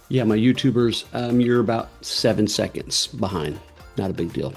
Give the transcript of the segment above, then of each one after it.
Yeah, my YouTubers, you're about 7 seconds behind. Not a big deal.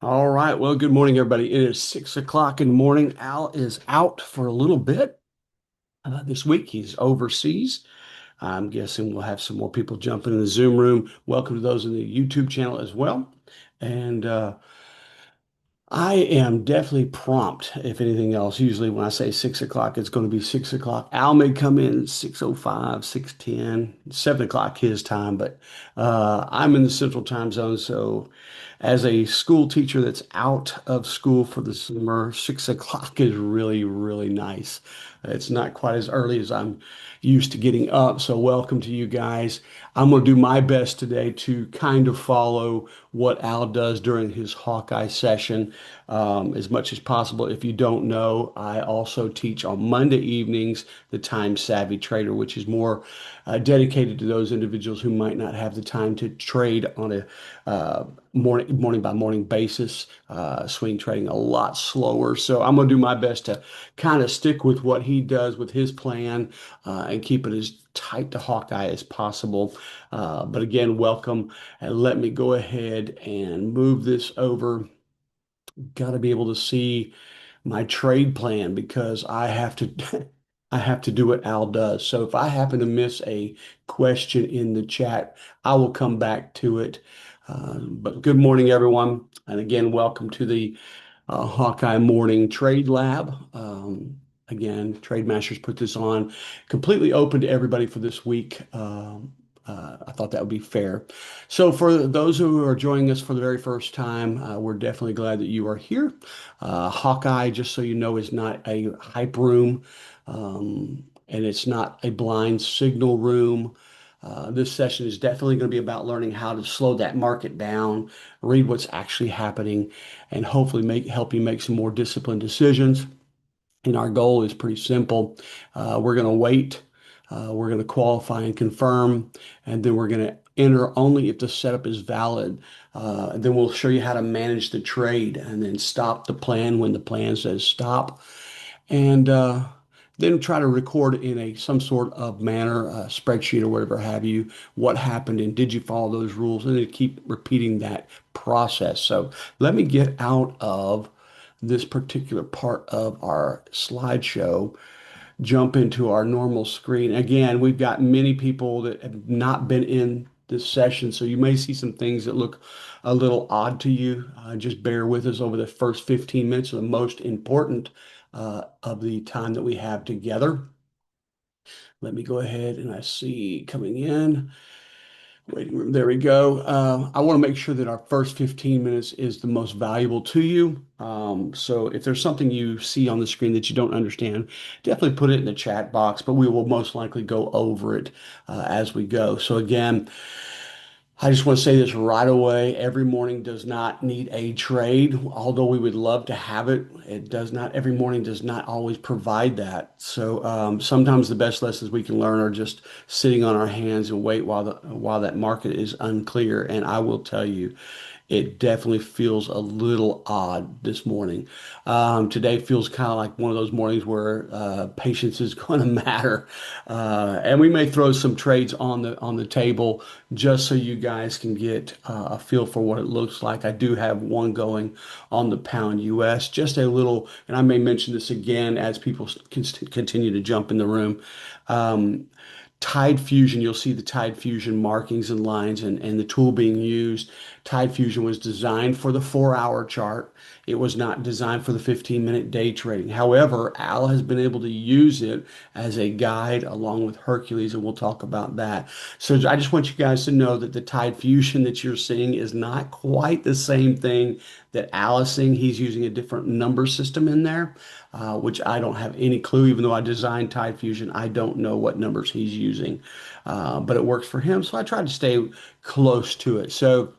All right. Well, good morning, everybody. It is 6 o'clock in the morning. Al is out for a little bit this week. He's overseas. I'm guessing we'll have some more people jumping in the Zoom room. Welcome to those in the YouTube channel as well. And I am definitely prompt, if anything else. Usually when I say 6 o'clock, it's going to be 6 o'clock. Al may come in 6:05, 6:10, 7 o'clock his time, but I'm in the central time zone. So as a school teacher that's out of school for the summer, 6 o'clock is really, really nice. It's not quite as early as I'm used to getting up. So welcome to you guys. I'm going to do my best today to kind of follow what Al does during his Hawkeye session as much as possible. If you don't know, I also teach on Monday evenings the Time Savvy Trader, which is more dedicated to those individuals who might not have the time to trade on a morning by morning basis, swing trading a lot slower. So I'm going to do my best to kind of stick with what he does with his plan and keep it as tight to Hawkeye as possible. But again, welcome, and let me go ahead and move this over. Got to be able to see my trade plan because I have to I have to do what Al does. So if I happen to miss a question in the chat, I will come back to it. But good morning, everyone. And again, welcome to the Hawkeye Morning Trade Lab. Again, TraideMasters put this on completely open to everybody for this week. I thought that would be fair. So, for those who are joining us for the very first time, we're definitely glad that you are here. Hawkeye, just so you know, is not a hype room, and it's not a blind signal room. This session is definitely going to be about learning how to slow that market down, read what's actually happening, and hopefully help you make some more disciplined decisions. And our goal is pretty simple. We're going to wait. We're going to qualify and confirm, and then we're going to enter only if the setup is valid. Then we'll show you how to manage the trade and then stop the plan when the plan says stop. And then try to record in a some sort of manner, a spreadsheet or whatever have you, what happened and did you follow those rules, and then keep repeating that process. So let me get out of this particular part of our slideshow, jump into our normal screen. Again, we've got many people that have not been in this session, so you may see some things that look a little odd to you. Just bear with us over the first 15 minutes, are the most important of the time that we have together. Let me go ahead and I see coming in. Waiting room. There we go. I want to make sure that our first 15 minutes is the most valuable to you. So if there's something you see on the screen that you don't understand, definitely put it in the chat box, but we will most likely go over it as we go. So again, I just want to say this right away. Every morning does not need a trade, although we would love to have it. It does not, every morning does not always provide that. So sometimes the best lessons we can learn are just sitting on our hands and wait while that market is unclear. And I will tell you, it definitely feels a little odd this morning. Today feels kind of like one of those mornings where patience is going to matter, and we may throw some trades on the table just so you guys can get a feel for what it looks like. I do have one going on the pound US, just a little, and I may mention this again as people continue to jump in the room. Um, Tide Fusion, you'll see the Tide Fusion markings and lines and the tool being used. Tide Fusion was designed for the 4 hour chart. It was not designed for the 15-minute day trading. However, Al has been able to use it as a guide along with Hercules, and we'll talk about that. So I just want you guys to know that the Tide Fusion that you're seeing is not quite the same thing that Al is seeing. He's using a different number system in there, which I don't have any clue. Even though I designed Tide Fusion, I don't know what numbers he's using, but it works for him. So I try to stay close to it. So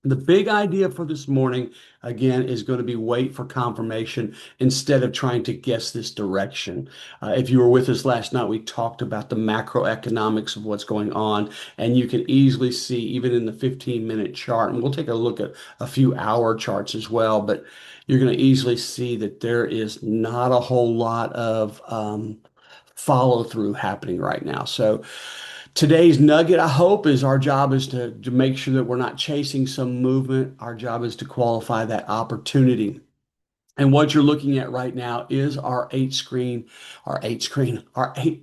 the big idea for this morning, again, is going to be wait for confirmation instead of trying to guess this direction. If you were with us last night, we talked about the macroeconomics of what's going on, and you can easily see, even in the 15-minute chart, and we'll take a look at a few hour charts as well, but you're going to easily see that there is not a whole lot of follow through happening right now. So, today's nugget, I hope, is our job is to make sure that we're not chasing some movement. Our job is to qualify that opportunity. And what you're looking at right now is our 8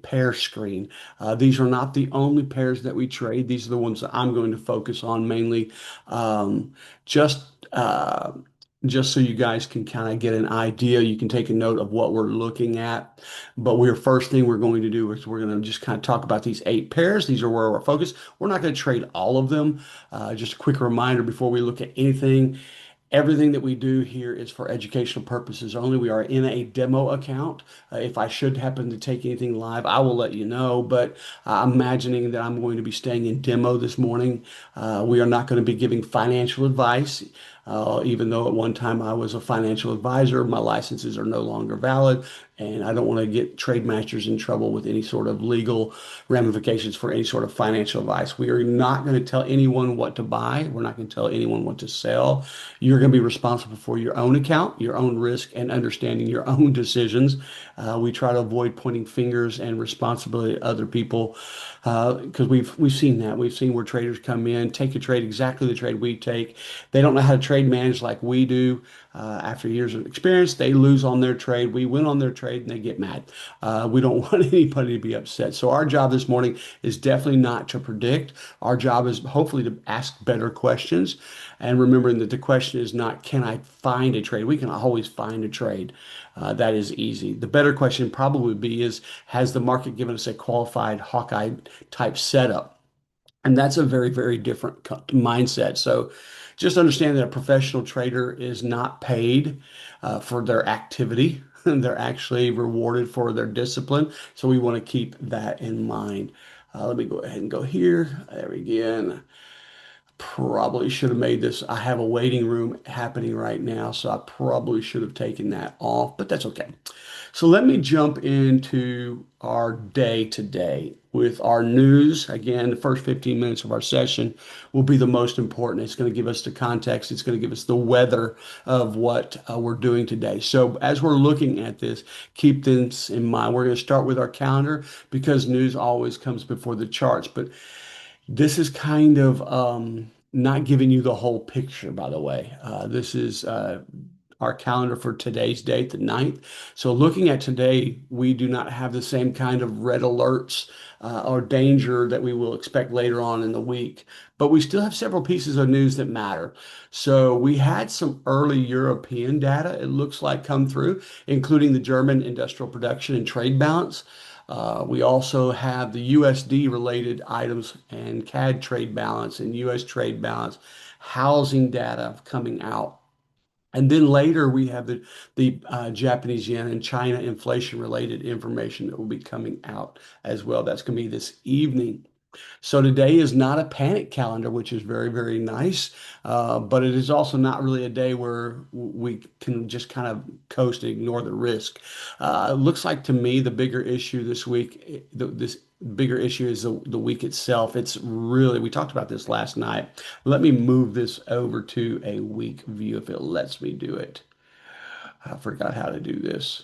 pair screen. These are not the only pairs that we trade. These are the ones that I'm going to focus on mainly. Um, just, uh, just so you guys can kind of get an idea, you can take a note of what we're looking at. But first thing we're going to do is we're going to just kind of talk about these 8 pairs. These are where we're focused. We're not going to trade all of them. Just a quick reminder before we look at anything. Everything that we do here is for educational purposes only. We are in a demo account. If I should happen to take anything live, I will let you know. But I'm imagining that I'm going to be staying in demo this morning. We are not going to be giving financial advice. Even though at one time I was a financial advisor, my licenses are no longer valid, and I don't want to get TraideMasters in trouble with any sort of legal ramifications for any sort of financial advice. We are not going to tell anyone what to buy. We're not going to tell anyone what to sell. You're going to be responsible for your own account, your own risk, and understanding your own decisions. We try to avoid pointing fingers and responsibility at other people because we've seen that. We've seen where traders come in, take a trade exactly the trade we take. They don't know how to trade manage like we do. After years of experience, they lose on their trade. We win on their trade and they get mad. We don't want anybody to be upset. So our job this morning is definitely not to predict. Our job is hopefully to ask better questions, and remembering that the question is not, can I find a trade? We can always find a trade. That is easy. The better question probably would be is, has the market given us a qualified Hawkeye type setup? And that's a very, very different mindset. So just understand that a professional trader is not paid for their activity. They're actually rewarded for their discipline. So we want to keep that in mind. Let me go ahead and go here. There we go. Probably should have made this. I have a waiting room happening right now, so I probably should have taken that off, but that's okay. So let me jump into our day today with our news. Again, the first 15 minutes of our session will be the most important. It's going to give us the context. It's going to give us the weather of what we're doing today. So as we're looking at this, keep this in mind. We're going to start with our calendar because news always comes before the charts. But this is kind of not giving you the whole picture, by the way. This is our calendar for today's date, the 9th. So looking at today, we do not have the same kind of red alerts or danger that we will expect later on in the week. But we still have several pieces of news that matter. So we had some early European data, it looks like, come through, including the German industrial production and trade balance. We also have the USD related items and CAD trade balance and US trade balance, housing data coming out. And then later we have the Japanese yen and China inflation related information that will be coming out as well. That's going to be this evening. So today is not a panic calendar, which is very, very nice. But it is also not really a day where we can just kind of coast and ignore the risk. It looks like to me the bigger issue this week, this bigger issue is the week itself. It's really, we talked about this last night. Let me move this over to a week view if it lets me do it. I forgot how to do this.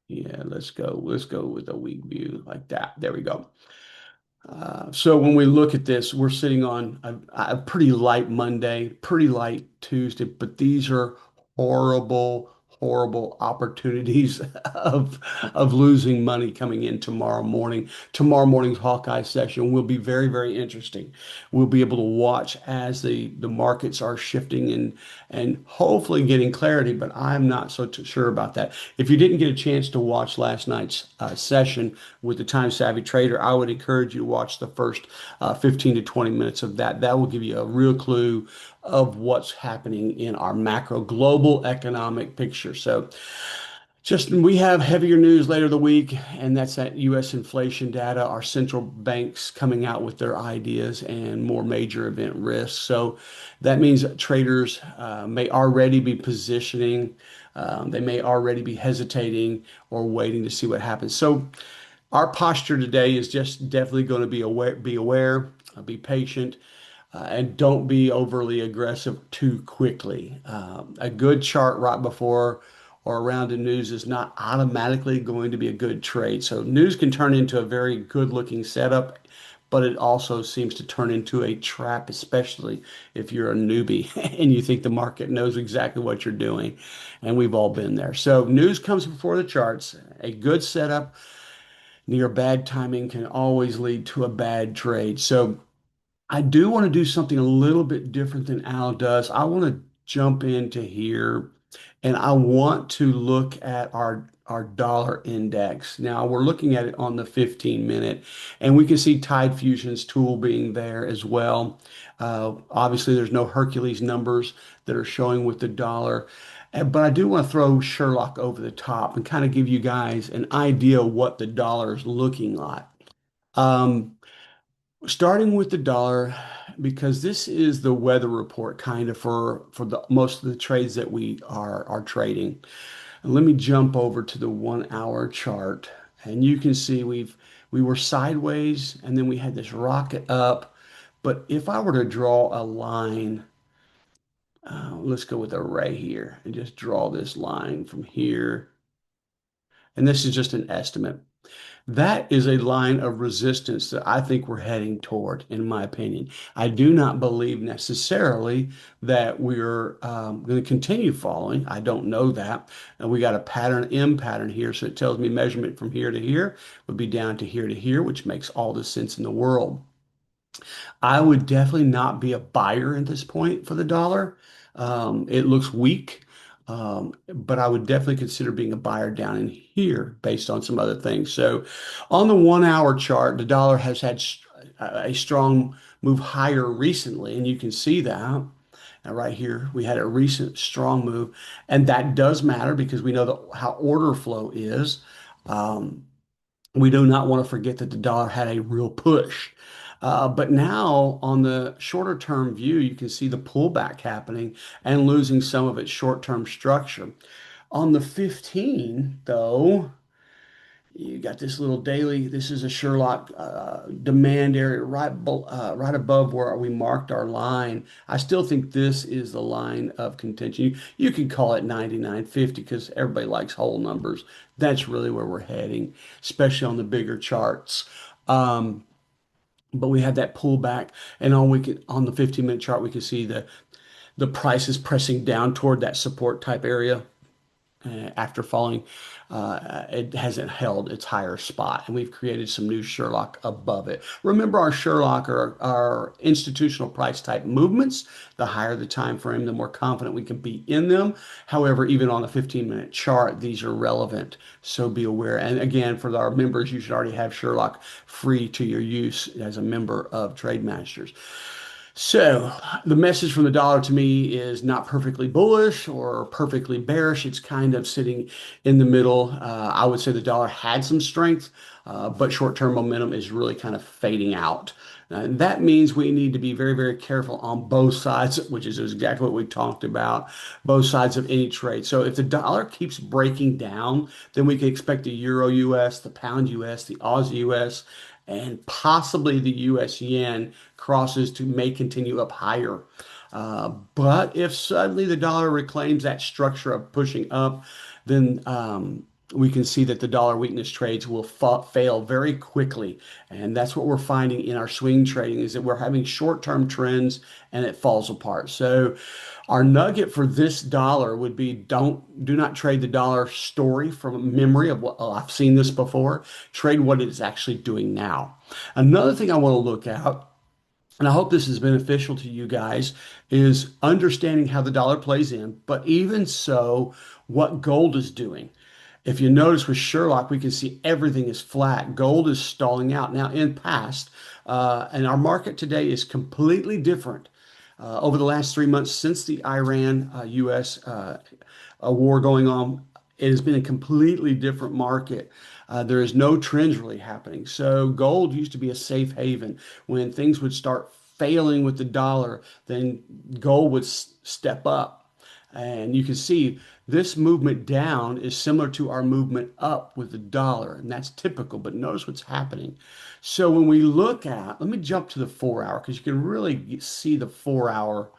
Yeah, let's go. Let's go with a week view like that. There we go. So when we look at this, we're sitting on a pretty light Monday, pretty light Tuesday, but these are horrible, horrible opportunities of losing money coming in tomorrow morning. Tomorrow morning's Hawkeye session will be very, very interesting. We'll be able to watch as the markets are shifting and hopefully getting clarity, but I'm not so sure about that. If you didn't get a chance to watch last night's session with the Time Savvy Trader, I would encourage you to watch the first 15 to 20 minutes of that. That will give you a real clue of what's happening in our macro global economic picture. So just we have heavier news later the week, and that's that U.S. inflation data, our central banks coming out with their ideas and more major event risks. So that means that traders may already be positioning, they may already be hesitating or waiting to see what happens. So our posture today is just definitely going to be aware, be patient, and don't be overly aggressive too quickly. A good chart right before or around the news is not automatically going to be a good trade. So news can turn into a very good looking setup, but it also seems to turn into a trap, especially if you're a newbie and you think the market knows exactly what you're doing. And we've all been there. So news comes before the charts. A good setup near bad timing can always lead to a bad trade. So I do want to do something a little bit different than Al does. I want to jump into here and I want to look at our dollar index. Now we're looking at it on the 15 minute and we can see Tide Fusion's tool being there as well. Obviously there's no Hercules numbers that are showing with the dollar. But I do want to throw Sherlock over the top and kind of give you guys an idea of what the dollar is looking like. Um, Starting with the dollar, because this is the weather report kind of for the most of the trades that we are trading. And let me jump over to the 1 hour chart, and you can see we were sideways, and then we had this rocket up. But if I were to draw a line, let's go with a ray here and just draw this line from here. And this is just an estimate. That is a line of resistance that I think we're heading toward, in my opinion. I do not believe necessarily that we're going to continue falling. I don't know that. And we got a pattern, M pattern here, so it tells me measurement from here to here would be down to here, which makes all the sense in the world. I would definitely not be a buyer at this point for the dollar. It looks weak, but I would definitely consider being a buyer down in here based on some other things. So on the 1 hour chart, the dollar has had a strong move higher recently, and you can see that. Now, right here, we had a recent strong move, and that does matter because we know how order flow is. Um, we do not want to forget that the dollar had a real push. But now, on the shorter term view, you can see the pullback happening and losing some of its short term structure. On the 15, though, you got this little daily. This is a Sherlock demand area right above where we marked our line. I still think this is the line of contention. You can call it 99.50 because everybody likes whole numbers. That's really where we're heading, especially on the bigger charts. But we had that pullback, and on the 15-minute chart, we can see the price is pressing down toward that support type area after falling. It hasn't held its higher spot, and we've created some new Sherlock above it. Remember, our Sherlock are our institutional price type movements. The higher the time frame, the more confident we can be in them. However, even on a 15-minute chart, these are relevant, so be aware. And again, for our members, you should already have Sherlock free to your use as a member of TraideMasters. So the message from the dollar to me is not perfectly bullish or perfectly bearish. It's kind of sitting in the middle. I would say the dollar had some strength, but short-term momentum is really kind of fading out. And that means we need to be very, very careful on both sides, which is exactly what we talked about, both sides of any trade. So if the dollar keeps breaking down, then we can expect the Euro US, the Pound US, the Aussie US, and possibly the US yen crosses to may continue up higher. But if suddenly the dollar reclaims that structure of pushing up, then we can see that the dollar weakness trades will fail very quickly. And that's what we're finding in our swing trading is that we're having short-term trends and it falls apart. So our nugget for this dollar would be do not trade the dollar story from memory of what, oh, I've seen this before. Trade what it is actually doing now. Another thing I want to look at, and I hope this is beneficial to you guys, is understanding how the dollar plays in, but even so, what gold is doing. If you notice with Sherlock, we can see everything is flat. Gold is stalling out. Now, in past, and our market today is completely different. Over the last 3 months since the Iran US a war going on, it has been a completely different market. There is no trends really happening. So gold used to be a safe haven. When things would start failing with the dollar, then gold would step up. And you can see this movement down is similar to our movement up with the dollar, and that's typical. But notice what's happening. So when we look at, let me jump to the 4 hour because you can really see the 4 hour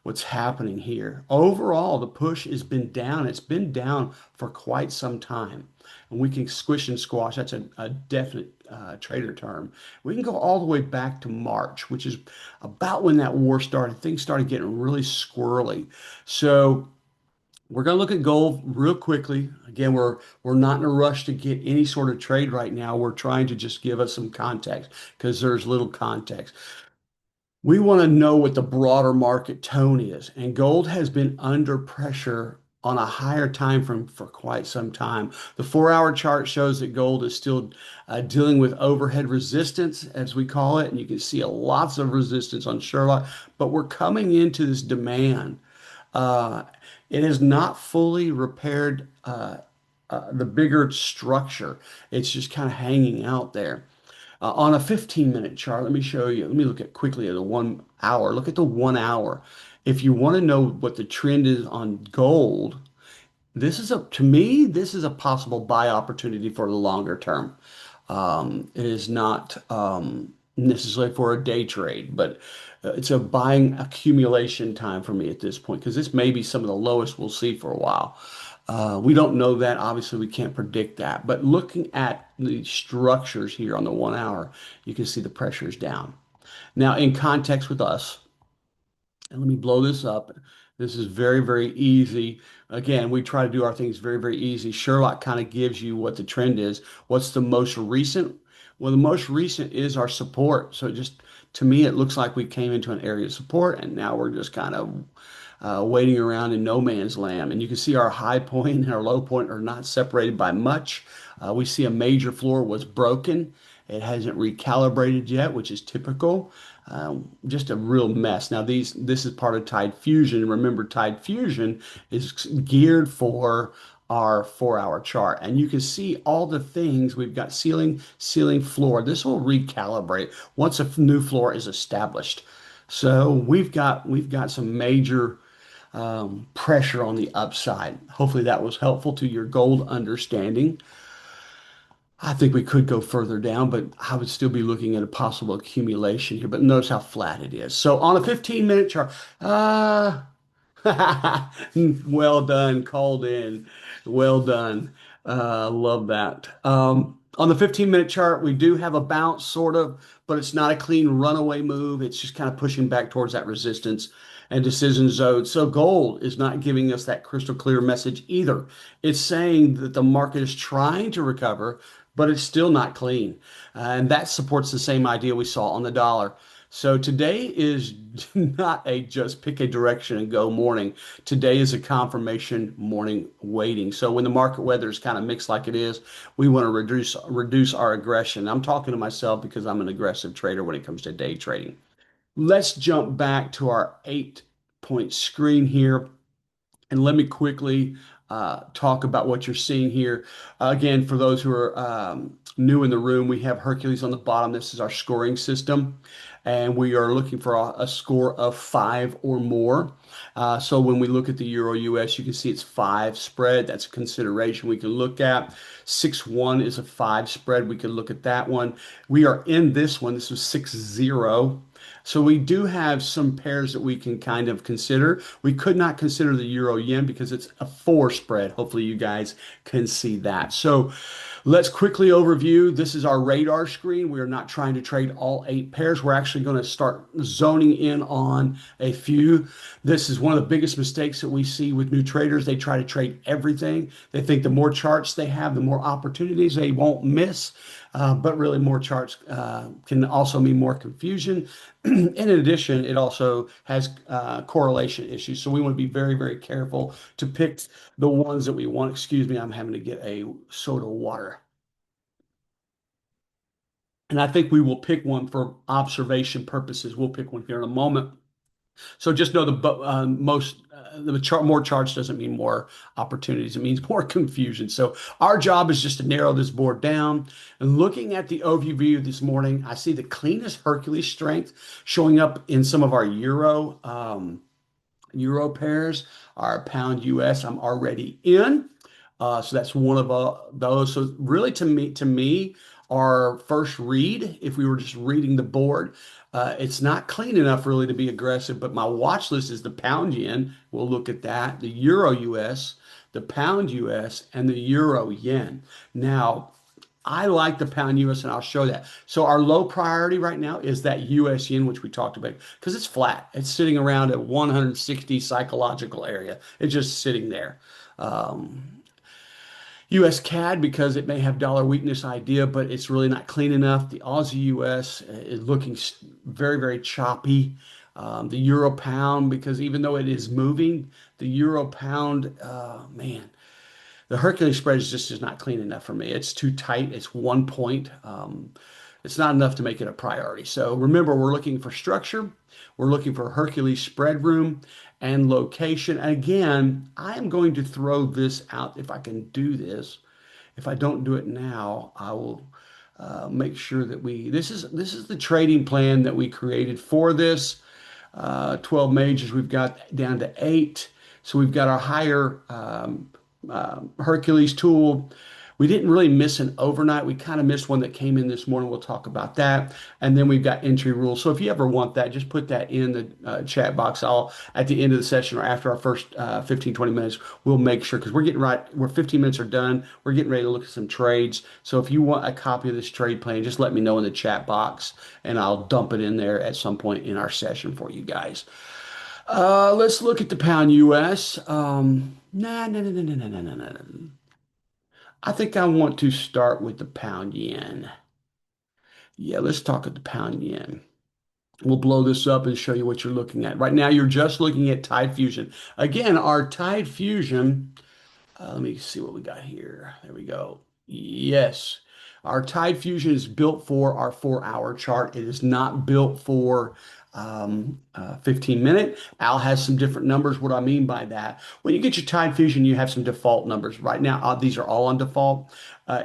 what's happening here. Overall, the push has been down. It's been down for quite some time. And we can squish and squash. That's a definite trader term. We can go all the way back to March, which is about when that war started. Things started getting really squirrely. So we're going to look at gold real quickly. Again, we're not in a rush to get any sort of trade right now. We're trying to just give us some context because there's little context. We want to know what the broader market tone is, and gold has been under pressure on a higher time frame for quite some time. The 4 hour chart shows that gold is still dealing with overhead resistance, as we call it, and you can see lots of resistance on Sherlock, but we're coming into this demand. Uh, it has not fully repaired the bigger structure. It's just kind of hanging out there. On a 15-minute chart, let me show you. Let me look at quickly at the 1 hour. Look at the 1 hour. If you want to know what the trend is on gold, to me, this is a possible buy opportunity for the longer term. It is not necessarily for a day trade, but it's a buying accumulation time for me at this point because this may be some of the lowest we'll see for a while. We don't know that. Obviously, we can't predict that. But looking at the structures here on the 1 hour, you can see the pressure is down. Now, in context with us, and let me blow this up. This is very, very easy. Again, we try to do our things very, very easy. Sherlock kind of gives you what the trend is. What's the most recent? Well, the most recent is our support. So just to me, it looks like we came into an area of support and now we're just kind of waiting around in no man's land. And you can see our high point and our low point are not separated by much. We see a major floor was broken. It hasn't recalibrated yet, which is typical. Just a real mess. Now, this is part of Tide Fusion. Remember, Tide Fusion is geared for our 4 hour chart. And you can see all the things we've got ceiling, floor. This will recalibrate once a new floor is established. So we've got some major pressure on the upside. Hopefully that was helpful to your gold understanding. I think we could go further down, but I would still be looking at a possible accumulation here. But notice how flat it is. So on a 15-minute chart, uh, well done, called in. Well done. Love that. On the 15-minute chart, we do have a bounce, sort of, but it's not a clean runaway move. It's just kind of pushing back towards that resistance and decision zone. So gold is not giving us that crystal clear message either. It's saying that the market is trying to recover, but it's still not clean. And that supports the same idea we saw on the dollar. So today is not a just pick a direction and go morning. Today is a confirmation morning waiting. So when the market weather is kind of mixed like it is, we want to reduce our aggression. I'm talking to myself because I'm an aggressive trader when it comes to day trading. Let's jump back to our 8 point screen here. And let me quickly talk about what you're seeing here. Again, for those who are new in the room, we have Hercules on the bottom. This is our scoring system, and we are looking for a score of five or more. So when we look at the Euro US, you can see it's five spread. That's a consideration we can look at. 6-1 is a five spread. We can look at that one. We are in this one. This was 6-0. So we do have some pairs that we can kind of consider. We could not consider the euro yen because it's a four spread. Hopefully you guys can see that. So let's quickly overview. This is our radar screen. We are not trying to trade all 8 pairs. We're actually going to start zoning in on a few. This is one of the biggest mistakes that we see with new traders. They try to trade everything. They think the more charts they have, the more opportunities they won't miss. But really, more charts can also mean more confusion. In addition, it also has correlation issues. So we want to be very, very careful to pick the ones that we want. Excuse me, I'm having to get a soda water. And I think we will pick one for observation purposes. We'll pick one here in a moment. So just know the chart more charts doesn't mean more opportunities. It means more confusion. So our job is just to narrow this board down. And looking at the overview this morning, I see the cleanest Hercules strength showing up in some of our euro pairs. Our pound US, I'm already in. So that's one of those. So really, to me, our first read, if we were just reading the board, it's not clean enough really to be aggressive. But my watch list is the pound yen. We'll look at that. The euro US, the pound US, and the euro yen. Now, I like the pound US, and I'll show that. So our low priority right now is that US yen, which we talked about, because it's flat. It's sitting around at 160 psychological area. It's just sitting there. US CAD because it may have dollar weakness idea, but it's really not clean enough. The Aussie US is looking very, very choppy. The Euro pound, because even though it is moving, the Euro pound, man, the Hercules spread is not clean enough for me. It's too tight. It's 1 point. It's not enough to make it a priority. So remember, we're looking for structure. We're looking for Hercules spread room and location. Again, I am going to throw this out if I can do this. If I don't do it now, I will make sure that this is the trading plan that we created for this. 12 majors, we've got down to 8. So we've got our higher Hercules tool. We didn't really miss an overnight. We kind of missed one that came in this morning. We'll talk about that. And then we've got entry rules. So if you ever want that, just put that in the chat box. At the end of the session or after our first 15, 20 minutes, we'll make sure, because we're 15 minutes are done. We're getting ready to look at some trades. So if you want a copy of this trade plan, just let me know in the chat box and I'll dump it in there at some point in our session for you guys. Let's look at the pound US. Nah, no, no, no, no, no, no, no, no. I think I want to start with the pound yen. Yeah, let's talk at the pound yen. We'll blow this up and show you what you're looking at. Right now, you're just looking at Tide Fusion. Again, our Tide Fusion, let me see what we got here. There we go. Yes. Our Tide Fusion is built for our 4-hour chart. It is not built for 15-minute. Al has some different numbers. What do I mean by that? When you get your Tide Fusion, you have some default numbers. Right now, these are all on default.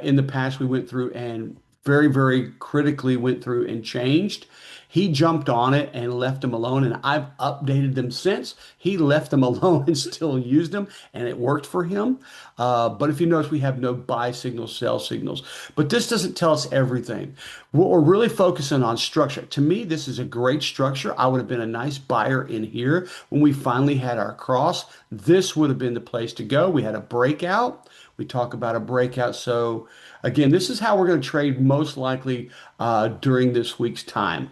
In the past, we went through and very, very critically went through and changed. He jumped on it and left them alone, and I've updated them since. He left them alone and still used them, and it worked for him. But if you notice, we have no buy signals, sell signals. But this doesn't tell us everything. We're really focusing on structure. To me, this is a great structure. I would have been a nice buyer in here when we finally had our cross. This would have been the place to go. We had a breakout. We talk about a breakout. So again, this is how we're going to trade most likely during this week's time.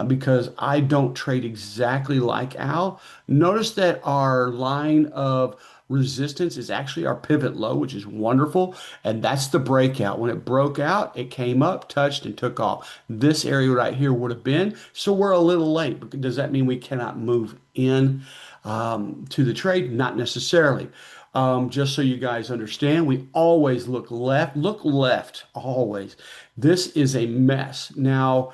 Because I don't trade exactly like Al. Notice that our line of resistance is actually our pivot low, which is wonderful. And that's the breakout. When it broke out, it came up, touched, and took off. This area right here would have been. So we're a little late. But does that mean we cannot move in to the trade? Not necessarily. Just so you guys understand, we always look left, always. This is a mess. Now,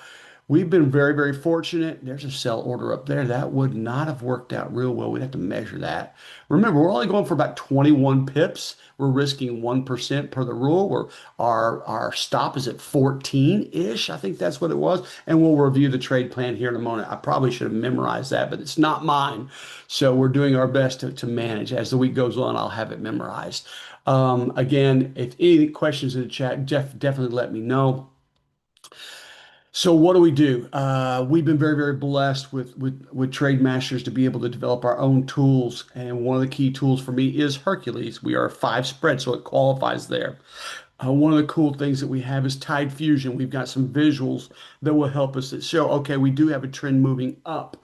We've been very, very fortunate. There's a sell order up there. That would not have worked out real well. We'd have to measure that. Remember, we're only going for about 21 pips. We're risking 1% per the rule. Our stop is at 14-ish. I think that's what it was. And we'll review the trade plan here in a moment. I probably should have memorized that, but it's not mine. So we're doing our best to manage. As the week goes on, I'll have it memorized. Again, if any questions in the chat, definitely let me know. So what do we do? We've been very, very blessed with TraideMasters to be able to develop our own tools. And one of the key tools for me is Hercules. We are a five spread, so it qualifies there. One of the cool things that we have is Tide Fusion. We've got some visuals that will help us that show, okay, we do have a trend moving up.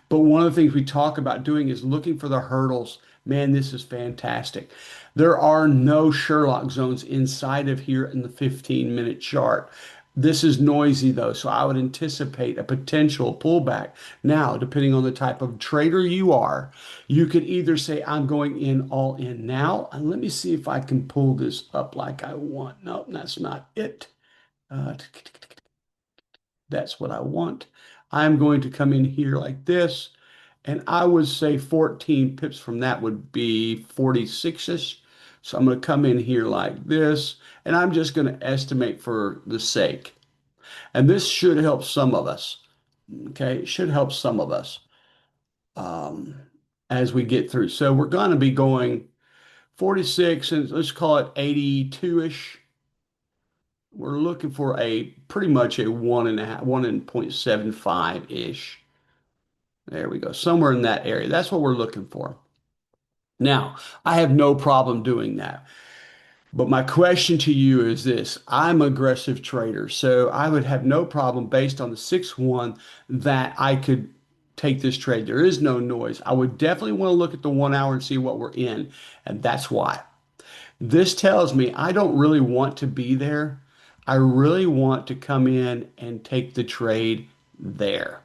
But one of the things we talk about doing is looking for the hurdles. Man, this is fantastic. There are no Sherlock zones inside of here in the 15-minute chart. This is noisy though, so I would anticipate a potential pullback. Now, depending on the type of trader you are, you could either say, I'm going in all in now, and let me see if I can pull this up like I want. Nope, that's not it. Uh, that's what I want. I'm going to come in here like this, and I would say 14 pips from that would be 46-ish. So I'm going to come in here like this, and I'm just going to estimate for the sake. And this should help some of us. Okay, it should help some of us um, as we get through. So we're going to be going 46 and let's call it 82-ish. We're looking for a pretty much a 1.5, 1.75-ish. There we go, somewhere in that area. That's what we're looking for. Now, I have no problem doing that. But my question to you is this. I'm an aggressive trader, so I would have no problem based on the 6-1 that I could take this trade. There is no noise. I would definitely want to look at the 1 hour and see what we're in, and that's why. This tells me I don't really want to be there. I really want to come in and take the trade there.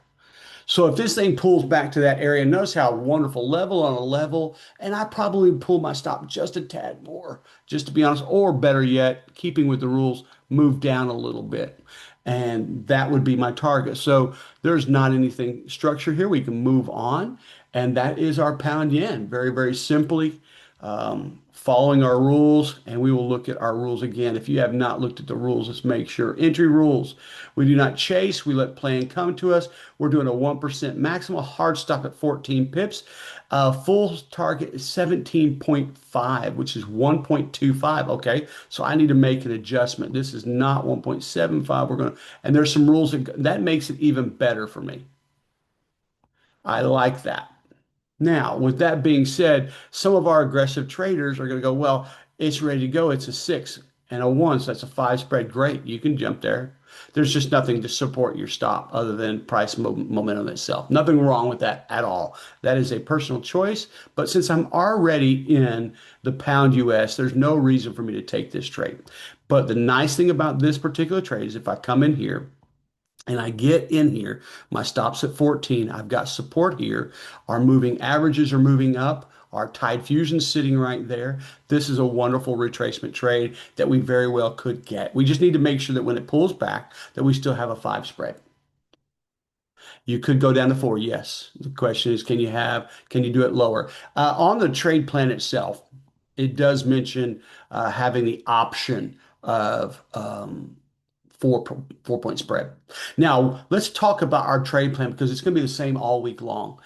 So if this thing pulls back to that area, notice how wonderful level on a level, and I probably pull my stop just a tad more, just to be honest, or better yet, keeping with the rules, move down a little bit. And that would be my target. So there's not anything structured here. We can move on. And that is our pound yen. Very, very simply following our rules. And we will look at our rules again. If you have not looked at the rules, let's make sure. Entry rules. We do not chase. We let plan come to us. We're doing a 1% maximum. Hard stop at 14 pips. Full target is 17.5, which is 1.25. Okay. So I need to make an adjustment. This is not 1.75. And there's some rules that makes it even better for me. I like that. Now, with that being said, some of our aggressive traders are going to go, well, it's ready to go. It's a 6 and a 1, so that's a 5 spread. Great. You can jump there. There's just nothing to support your stop other than price momentum itself. Nothing wrong with that at all. That is a personal choice. But since I'm already in the pound US, there's no reason for me to take this trade. But the nice thing about this particular trade is if I come in here, and I get in here, my stop's at 14. I've got support here. Our moving averages are moving up. Our Tide Fusion's sitting right there. This is a wonderful retracement trade that we very well could get. We just need to make sure that when it pulls back, that we still have a 5 spread. You could go down to 4, yes. The question is, can you do it lower? On the trade plan itself, it does mention having the option of 4 point spread. Now, let's talk about our trade plan because it's going to be the same all week long.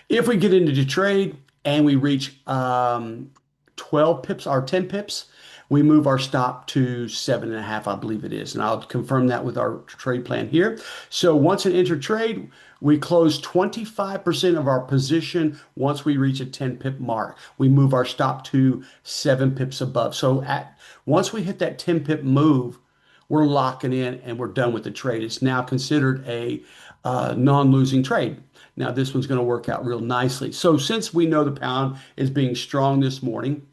If we get into the trade and we reach 12 pips or 10 pips, we move our stop to 7.5, I believe it is. And I'll confirm that with our trade plan here. So once an enter trade, we close 25% of our position once we reach a 10 pip mark. We move our stop to 7 pips above. So once we hit that 10 pip move, we're locking in and we're done with the trade. It's now considered a non-losing trade. Now this one's going to work out real nicely. So since we know the pound is being strong this morning,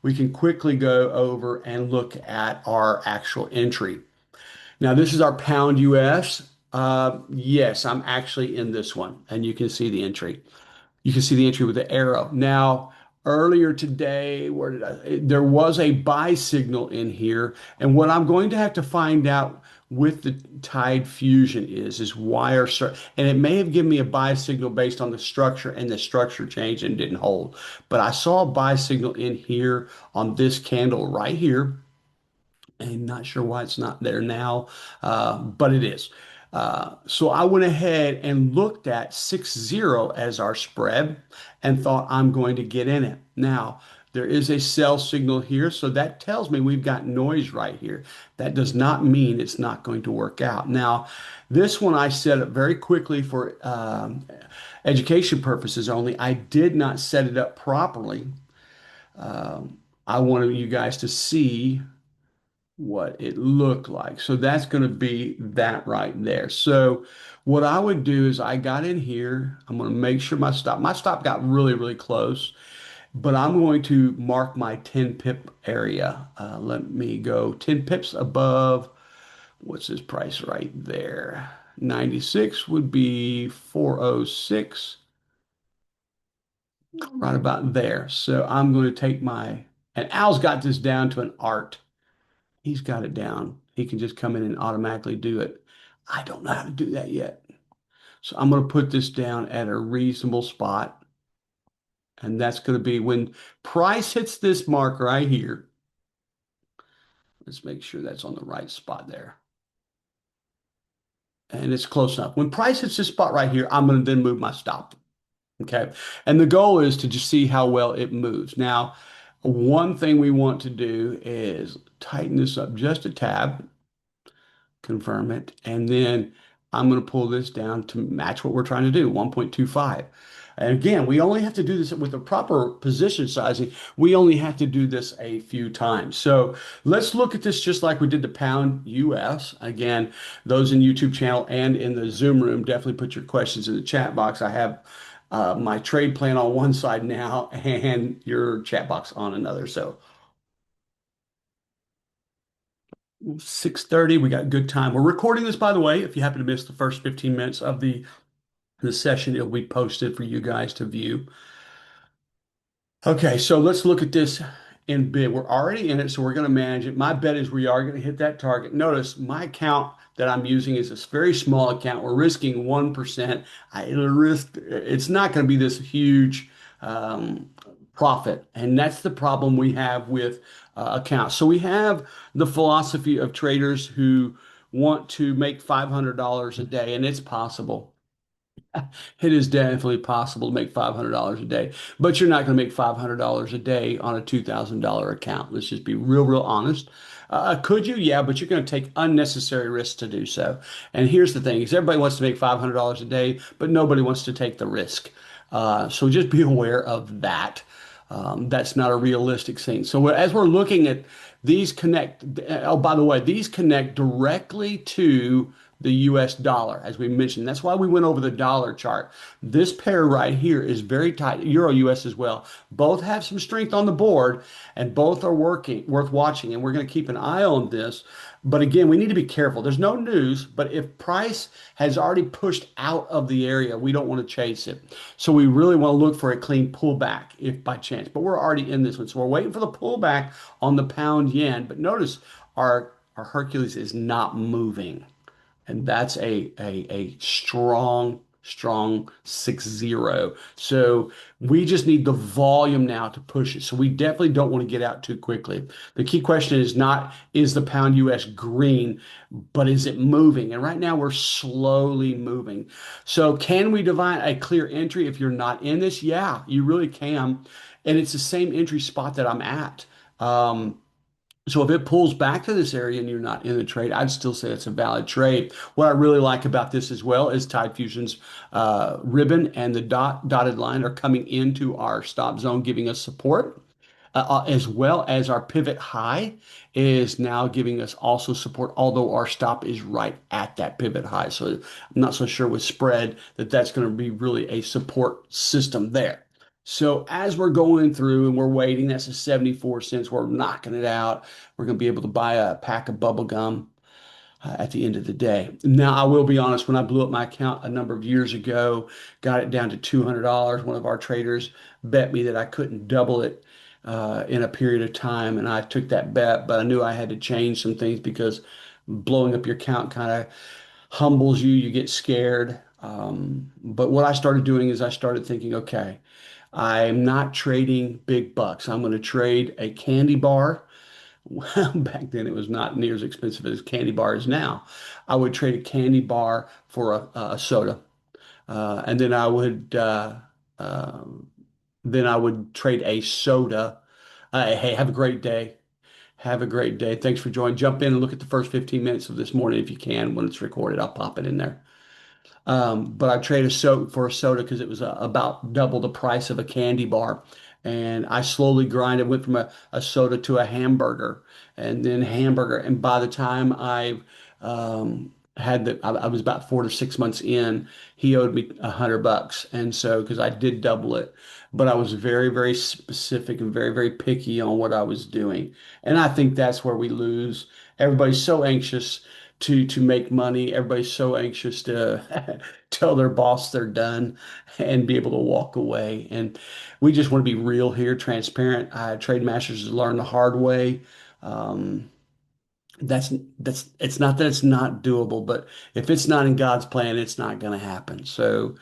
we can quickly go over and look at our actual entry. Now this is our pound US. Yes, I'm actually in this one, and you can see the entry. You can see the entry with the arrow. Now, earlier today, where did there was a buy signal in here. And what I'm going to have to find out with the Tide Fusion is why and it may have given me a buy signal based on the structure, and the structure changed and didn't hold. But I saw a buy signal in here on this candle right here. And not sure why it's not there now, but it is. So I went ahead and looked at 6-0 as our spread and thought I'm going to get in it. Now, there is a sell signal here, so that tells me we've got noise right here. That does not mean it's not going to work out. Now, this one I set up very quickly for education purposes only. I did not set it up properly. I wanted you guys to see what it looked like. So that's going to be that right there. So what I would do is I got in here. I'm going to make sure my stop got really, really close, but I'm going to mark my 10 pip area. Let me go 10 pips above. What's this price right there? 96 would be 406, right about there. So I'm going to take and Al's got this down to an art. He's got it down. He can just come in and automatically do it. I don't know how to do that yet. So I'm going to put this down at a reasonable spot. And that's going to be when price hits this mark right here. Let's make sure that's on the right spot there. And it's close enough. When price hits this spot right here, I'm going to then move my stop. Okay. And the goal is to just see how well it moves. Now, one thing we want to do is tighten this up just a tad, confirm it, and then I'm going to pull this down to match what we're trying to do, 1.25. And again, we only have to do this with the proper position sizing. We only have to do this a few times. So let's look at this just like we did the pound US. Again, those in YouTube channel and in the Zoom room, definitely put your questions in the chat box. I have my trade plan on one side now and your chat box on another. So 6:30, we got good time. We're recording this, by the way. If you happen to miss the first 15 minutes of the session, it'll be posted for you guys to view. Okay, so let's look at this in bid. We're already in it, so we're going to manage it. My bet is we are going to hit that target. Notice my account that I'm using is this very small account. We're risking 1%. It's not going to be this huge um, profit. And that's the problem we have with accounts. So we have the philosophy of traders who want to make $500 a day, and it's possible. It is definitely possible to make $500 a day, but you're not going to make $500 a day on a $2,000 account. Let's just be real, real honest. Could you? Yeah, but you're going to take unnecessary risks to do so. And here's the thing: is everybody wants to make $500 a day, but nobody wants to take the risk. So just be aware of that. That's not a realistic thing. So as we're looking at these connect, oh, by the way, these connect directly to the US dollar, as we mentioned. That's why we went over the dollar chart. This pair right here is very tight, Euro US as well. Both have some strength on the board and both are worth watching. And we're going to keep an eye on this. But again, we need to be careful. There's no news, but if price has already pushed out of the area, we don't want to chase it. So we really want to look for a clean pullback if by chance. But we're already in this one. So we're waiting for the pullback on the pound yen. But notice our Hercules is not moving. And that's a strong, strong 6-0. So we just need the volume now to push it. So we definitely don't want to get out too quickly. The key question is not, is the pound US green, but is it moving? And right now we're slowly moving. So can we divine a clear entry if you're not in this? Yeah, you really can. And it's the same entry spot that I'm at. So if it pulls back to this area and you're not in the trade, I'd still say it's a valid trade. What I really like about this as well is Tide Fusion's ribbon and the dotted line are coming into our stop zone, giving us support, as well as our pivot high is now giving us also support, although our stop is right at that pivot high. So I'm not so sure with spread that that's going to be really a support system there. So as we're going through and we're waiting, that's a 74 cents. We're knocking it out. We're going to be able to buy a pack of bubble gum. at the end of the day. Now, I will be honest, when I blew up my account a number of years ago, got it down to $200, one of our traders bet me that I couldn't double it in a period of time. And I took that bet, but I knew I had to change some things because blowing up your account kind of humbles you. You get scared. But what I started doing is I started thinking, okay, I'm not trading big bucks. I'm going to trade a candy bar. Well, back then it was not near as expensive as candy bar is now. I would trade a candy bar for a soda, and then I would trade a soda. Hey, have a great day. Have a great day. Thanks for joining. Jump in and look at the first 15 minutes of this morning if you can. When it's recorded, I'll pop it in there. But I traded soda for a soda because it was about double the price of a candy bar. And I slowly grinded, went from a soda to a hamburger and then hamburger. And by the time I was about 4 to 6 months in, he owed me $100. And so, because I did double it, but I was very, very specific and very, very picky on what I was doing. And I think that's where we lose. Everybody's so anxious to make money. Everybody's so anxious to tell their boss they're done and be able to walk away. And we just want to be real here, transparent. TraideMasters has learned the hard way. Um, that's it's not that it's not doable, but if it's not in God's plan, it's not going to happen. So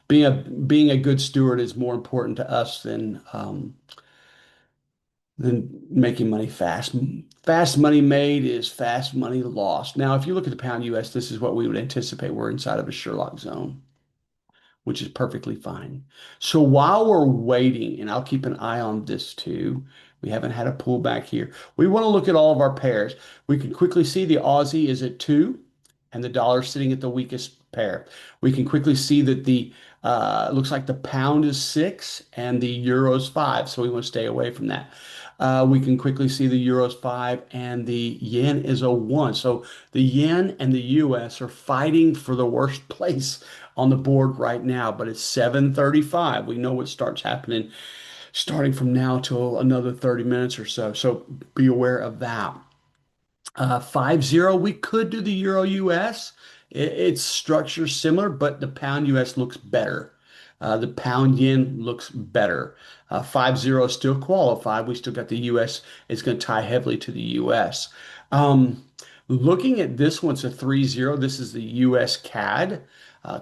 being a good steward is more important to us than making money fast. Fast money made is fast money lost. Now, if you look at the pound US, this is what we would anticipate. We're inside of a Sherlock zone, which is perfectly fine. So while we're waiting, and I'll keep an eye on this too, we haven't had a pullback here. We want to look at all of our pairs. We can quickly see the Aussie is at 2 and the dollar sitting at the weakest pair. We can quickly see that the looks like the pound is 6 and the euro's 5. So we want to stay away from that. We can quickly see the euro's 5 and the yen is a 1. So the yen and the US are fighting for the worst place on the board right now, but it's 7:35. We know what starts happening starting from now till another 30 minutes or so. So be aware of that. 5-0, we could do the Euro US. Its structure similar, but the pound US looks better. The pound yen looks better. 5-0 is still qualified. We still got the US. It's going to tie heavily to the US. Looking at this one, it's a 3-0. This is the US CAD.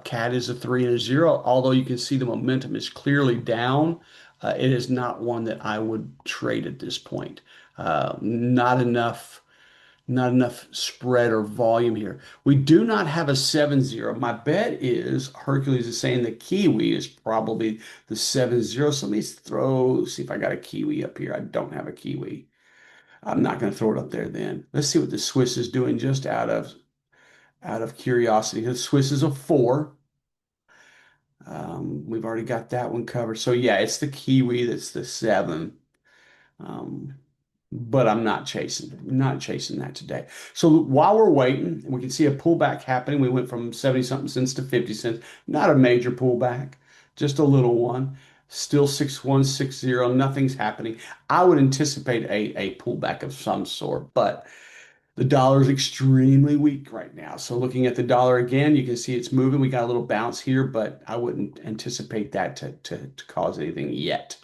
CAD is a 3 and a 0. Although you can see the momentum is clearly down, it is not one that I would trade at this point. Not enough spread or volume here. We do not have a 7-0. My bet is Hercules is saying the Kiwi is probably the 7-0. So let me see if I got a Kiwi up here. I don't have a Kiwi. I'm not going to throw it up there then. Let's see what the Swiss is doing just out of curiosity. The Swiss is a 4. We've already got that one covered. So yeah, it's the Kiwi that's the 7. Um, but I'm not chasing that today. So while we're waiting, we can see a pullback happening. We went from 70 something cents to 50 cents. Not a major pullback, just a little one. Still 6160. Nothing's happening. I would anticipate a pullback of some sort, but the dollar is extremely weak right now. So looking at the dollar again, you can see it's moving. We got a little bounce here, but I wouldn't anticipate that to cause anything yet.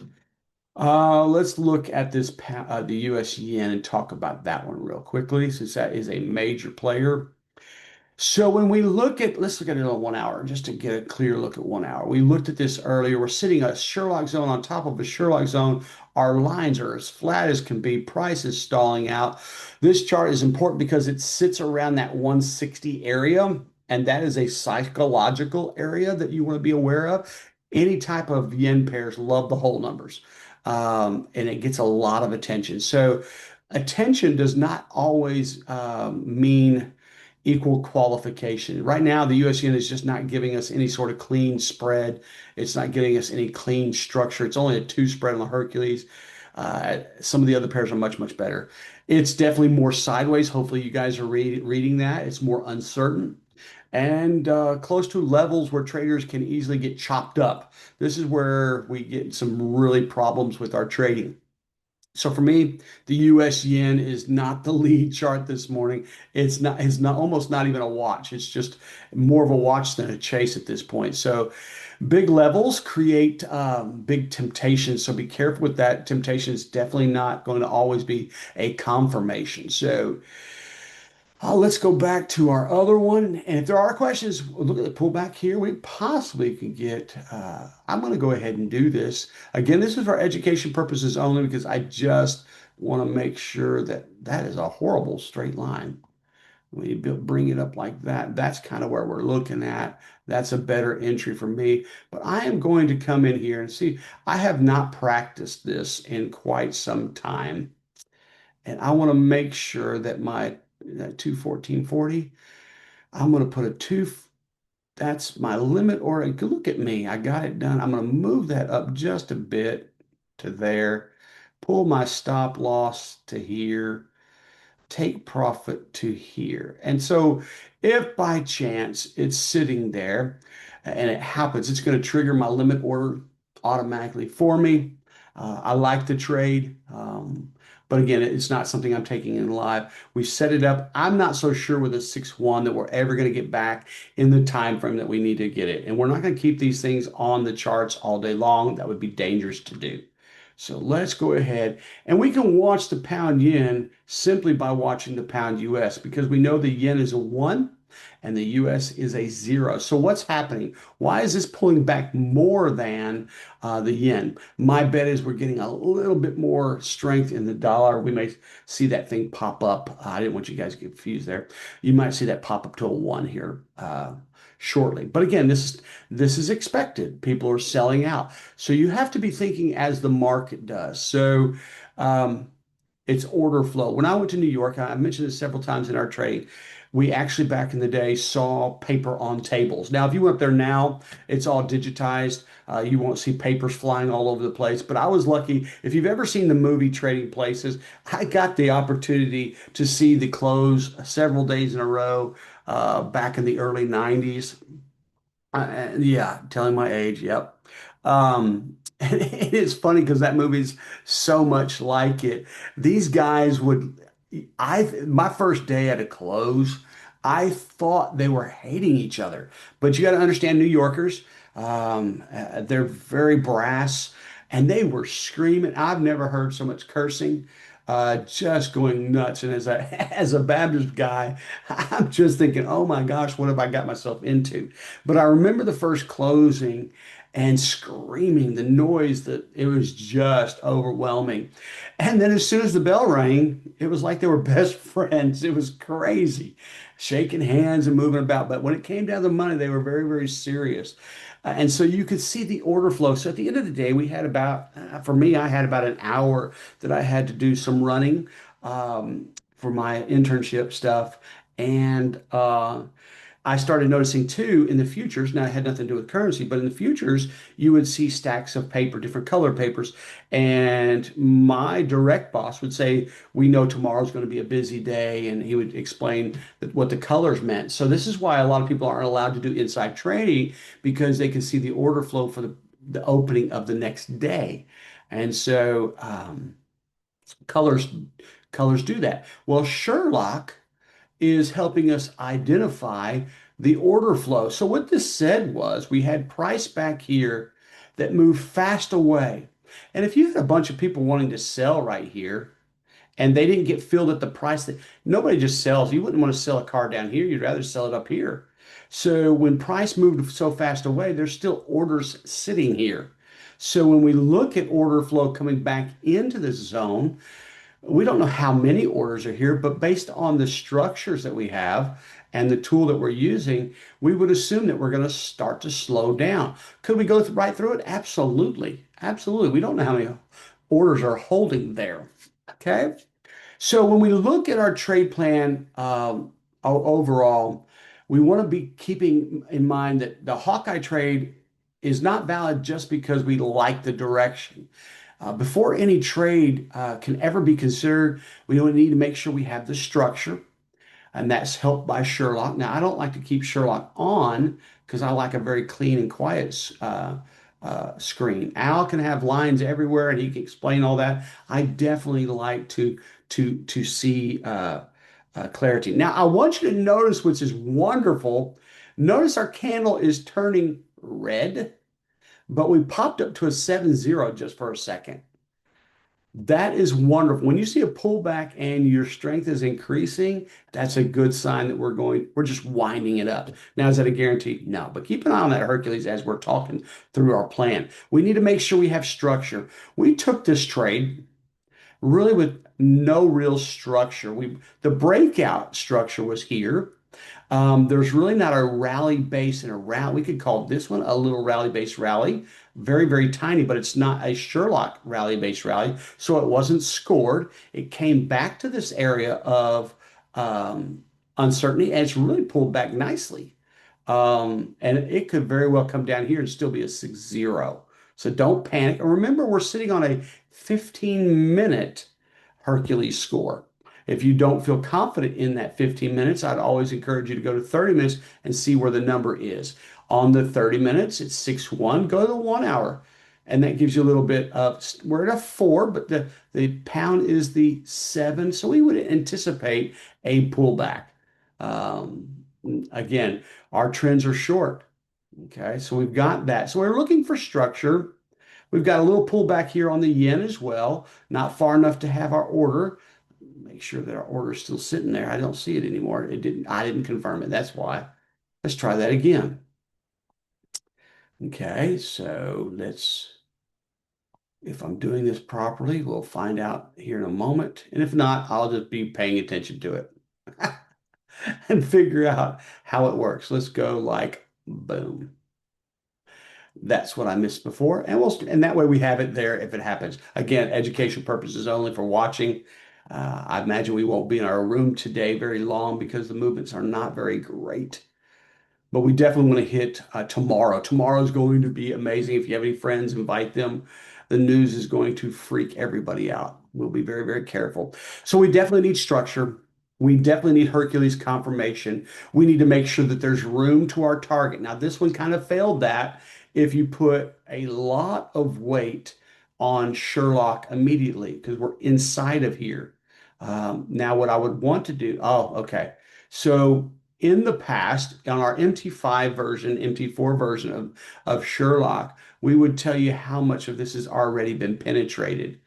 Let's look at the US yen and talk about that one real quickly, since that is a major player. So when let's look at it on 1 hour, just to get a clear look at 1 hour. We looked at this earlier. We're sitting a Sherlock zone on top of a Sherlock zone. Our lines are as flat as can be. Price is stalling out. This chart is important because it sits around that 160 area, and that is a psychological area that you want to be aware of. Any type of yen pairs love the whole numbers, and it gets a lot of attention. So attention does not always mean equal qualification. Right now, the US yen is just not giving us any sort of clean spread. It's not giving us any clean structure. It's only a 2 spread on the Hercules. Some of the other pairs are much, much better. It's definitely more sideways. Hopefully, you guys are reading that. It's more uncertain and close to levels where traders can easily get chopped up. This is where we get some really problems with our trading. So for me, the US yen is not the lead chart this morning. It's not almost not even a watch. It's just more of a watch than a chase at this point. So big levels create big temptations. So be careful with that. Temptation is definitely not going to always be a confirmation. So let's go back to our other one. And if there are questions, look at the pullback here. We possibly can get, I'm going to go ahead and do this. Again, this is for education purposes only because I just want to make sure that that is a horrible straight line. When you bring it up like that, that's kind of where we're looking at. That's a better entry for me. But I am going to come in here and see. I have not practiced this in quite some time. And I want to make sure that my that 214.40, I'm going to put a two. That's my limit order. Look at me. I got it done. I'm going to move that up just a bit to there, pull my stop loss to here, take profit to here. And so if by chance it's sitting there and it happens, it's going to trigger my limit order automatically for me. I like the trade. But again, it's not something I'm taking in live. We set it up. I'm not so sure with a 6-1 that we're ever going to get back in the time frame that we need to get it. And we're not going to keep these things on the charts all day long. That would be dangerous to do. So let's go ahead and we can watch the pound yen simply by watching the pound US because we know the yen is a 1 and the US is a 0. So what's happening? Why is this pulling back more than the yen? My bet is we're getting a little bit more strength in the dollar. We may see that thing pop up. I didn't want you guys to get confused there. You might see that pop up to a 1 here. Shortly. But again, this is expected. People are selling out. So you have to be thinking as the market does. So um, it's order flow. When I went to New York, I mentioned this several times in our trade. We actually back in the day saw paper on tables. Now, if you went up there now, it's all digitized. You won't see papers flying all over the place. But I was lucky. If you've ever seen the movie Trading Places, I got the opportunity to see the close several days in a row back in the early 90s. Yeah, telling my age. Yep. And it is funny because that movie's so much like it. These guys would, my first day at a close, I thought they were hating each other. But you got to understand New Yorkers, they're very brass and they were screaming. I've never heard so much cursing. Just going nuts. And as a as a Baptist guy, I'm just thinking, oh my gosh, what have I got myself into? But I remember the first closing and screaming, the noise that it was just overwhelming. And then as soon as the bell rang, it was like they were best friends. It was crazy, shaking hands and moving about. But when it came down to money, they were very, very serious. And so you could see the order flow. So at the end of the day, we had about, for me, I had about an hour that I had to do some running for my internship stuff. And I started noticing too in the futures. Now, it had nothing to do with currency, but in the futures, you would see stacks of paper, different color papers. And my direct boss would say, we know tomorrow's going to be a busy day. And he would explain what the colors meant. So, this is why a lot of people aren't allowed to do inside trading because they can see the order flow for the opening of the next day. And so, colors, colors do that. Well, Sherlock is helping us identify the order flow. So what this said was we had price back here that moved fast away. And if you had a bunch of people wanting to sell right here and they didn't get filled at the price that nobody just sells, you wouldn't want to sell a car down here. You'd rather sell it up here. So when price moved so fast away, there's still orders sitting here. So when we look at order flow coming back into this zone, we don't know how many orders are here, but based on the structures that we have and the tool that we're using, we would assume that we're going to start to slow down. Could we go right through it? Absolutely. Absolutely. We don't know how many orders are holding there. Okay. So when we look at our trade plan overall, we want to be keeping in mind that the Hawkeye trade is not valid just because we like the direction. Before any trade can ever be considered, we need to make sure we have the structure, and that's helped by Sherlock. Now, I don't like to keep Sherlock on because I like a very clean and quiet screen. Al can have lines everywhere and he can explain all that. I definitely like to see clarity. Now, I want you to notice, which is wonderful. Notice our candle is turning red, but we popped up to a 7-0 just for a second. That is wonderful. When you see a pullback and your strength is increasing, that's a good sign that we're just winding it up. Now, is that a guarantee? No, but keep an eye on that Hercules as we're talking through our plan. We need to make sure we have structure. We took this trade really with no real structure. The breakout structure was here. There's really not a rally base and a rally. We could call this one a little rally base rally. Very, very tiny, but it's not a Sherlock rally base rally. So it wasn't scored. It came back to this area of uncertainty and it's really pulled back nicely. And it could very well come down here and still be a 6-0. So don't panic. And remember, we're sitting on a 15-minute Hercules score. If you don't feel confident in that 15 minutes, I'd always encourage you to go to 30 minutes and see where the number is. On the 30 minutes, it's 6-1. Go to the 1 hour. And that gives you a little bit of, we're at a 4, but the pound is the 7. So we would anticipate a pullback. Again, our trends are short. Okay, so we've got that. So we're looking for structure. We've got a little pullback here on the yen as well, not far enough to have our order. Make sure that our order is still sitting there. I don't see it anymore. I didn't confirm it. That's why. Let's try that again. Okay, so if I'm doing this properly, we'll find out here in a moment. And if not, I'll just be paying attention to it and figure out how it works. Let's go like boom. That's what I missed before. And that way we have it there if it happens. Again, education purposes only for watching. I imagine we won't be in our room today very long because the movements are not very great. But we definitely want to hit tomorrow. Tomorrow is going to be amazing. If you have any friends, invite them. The news is going to freak everybody out. We'll be very, very careful. So we definitely need structure. We definitely need Hercules confirmation. We need to make sure that there's room to our target. Now, this one kind of failed that if you put a lot of weight on Sherlock immediately because we're inside of here. Now, what I would want to do, oh, okay. So in the past, on our MT5 version, MT4 version of Sherlock, we would tell you how much of this has already been penetrated.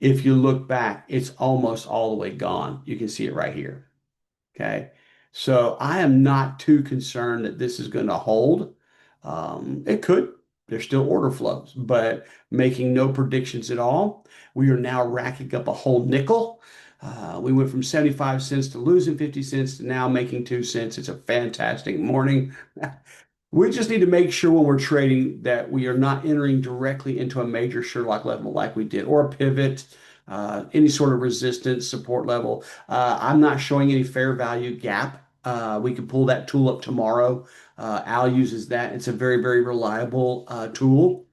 If you look back, it's almost all the way gone. You can see it right here. Okay. So I am not too concerned that this is going to hold. It could. There's still order flows, but making no predictions at all. We are now racking up a whole nickel. We went from 75 cents to losing 50 cents to now making 2 cents. It's a fantastic morning. We just need to make sure when we're trading that we are not entering directly into a major Sherlock level like we did, or a pivot, any sort of resistance support level. I'm not showing any fair value gap. We can pull that tool up tomorrow. Al uses that. It's a very, very reliable tool.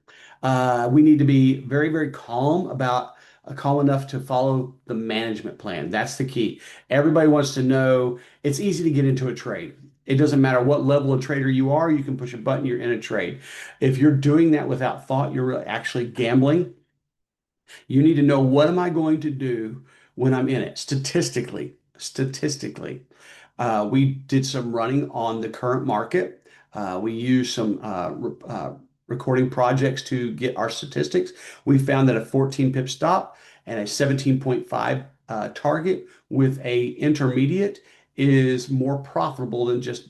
We need to be very, very calm enough to follow the management plan. That's the key. Everybody wants to know it's easy to get into a trade. It doesn't matter what level of trader you are, you can push a button, you're in a trade. If you're doing that without thought, you're actually gambling. You need to know, what am I going to do when I'm in it? Statistically. We did some running on the current market. We used some recording projects to get our statistics. We found that a 14 pip stop and a 17.5 target with a intermediate is more profitable than just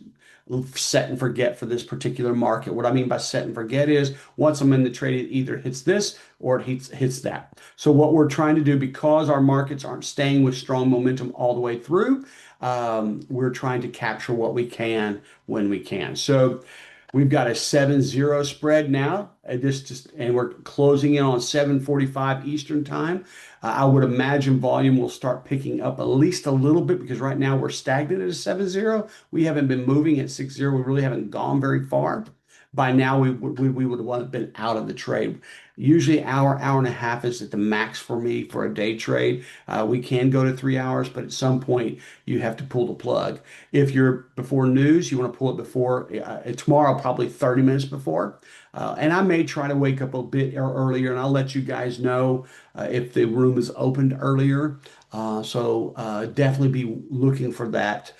set and forget for this particular market. What I mean by set and forget is once I'm in the trade, it either hits this or it hits that. So what we're trying to do, because our markets aren't staying with strong momentum all the way through, we're trying to capture what we can when we can. So we've got a 7-0 spread now. And we're closing in on 7:45 Eastern time. I would imagine volume will start picking up at least a little bit because right now we're stagnant at a 7-0. We haven't been moving at 6-0. We really haven't gone very far. by now we would have been out of the trade. Usually hour and a half is at the max for me for a day trade. We can go to 3 hours, but at some point you have to pull the plug. If you're before news, you want to pull it before tomorrow, probably 30 minutes before. And I may try to wake up a bit earlier, and I'll let you guys know if the room is opened earlier. So definitely be looking for that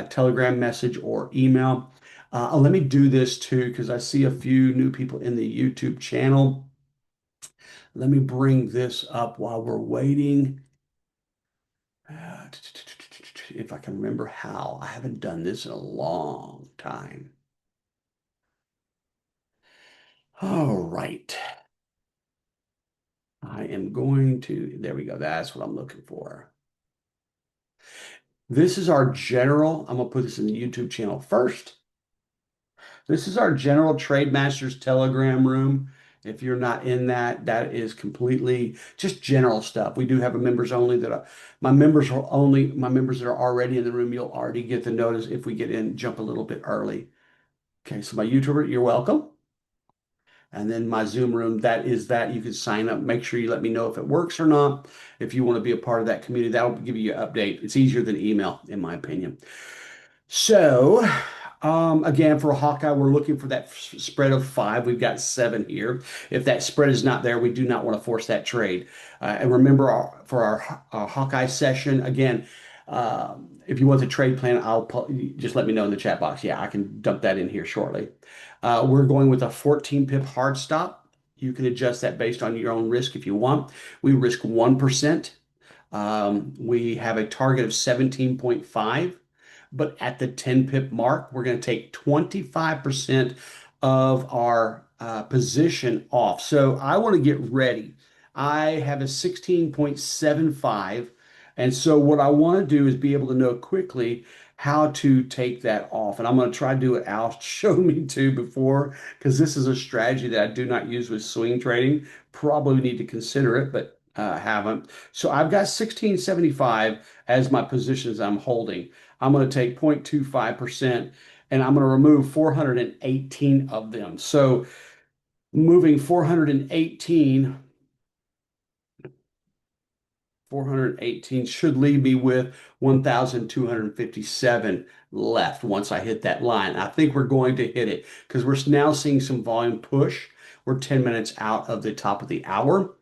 Telegram message or email. Let me do this too, because I see a few new people in the YouTube channel. Let me bring this up while we're waiting. If I can remember how. I haven't done this in a long time. All right. I am going to, there we go. That's what I'm looking for. This is our general. I'm going to put this in the YouTube channel first. This is our general TraideMasters Telegram room. If you're not in that, that is completely just general stuff. We do have a members only that my members that are already in the room, you'll already get the notice if we get in, jump a little bit early. Okay, so my YouTuber, you're welcome. And then my Zoom room, that is that. You can sign up. Make sure you let me know if it works or not. If you want to be a part of that community, that'll give you an update. It's easier than email, in my opinion. So, again, for a Hawkeye, we're looking for that spread of 5. We've got 7 here. If that spread is not there, we do not want to force that trade. And remember, for our Hawkeye session, again, if you want the trade plan, just let me know in the chat box. Yeah, I can dump that in here shortly. We're going with a 14 pip hard stop. You can adjust that based on your own risk if you want. We risk 1%. We have a target of 17.5, but at the 10 pip mark, we're going to take 25% of our position off. So I want to get ready. I have a 16.75. And so what I want to do is be able to know quickly how to take that off. And I'm going to try to do it. Al showed me to before, because this is a strategy that I do not use with swing trading. Probably need to consider it, but haven't. So I've got 1675 as my positions I'm holding. I'm going to take 0.25% and I'm going to remove 418 of them. So moving 418 should leave me with 1,257 left once I hit that line. I think we're going to hit it because we're now seeing some volume push. We're 10 minutes out of the top of the hour.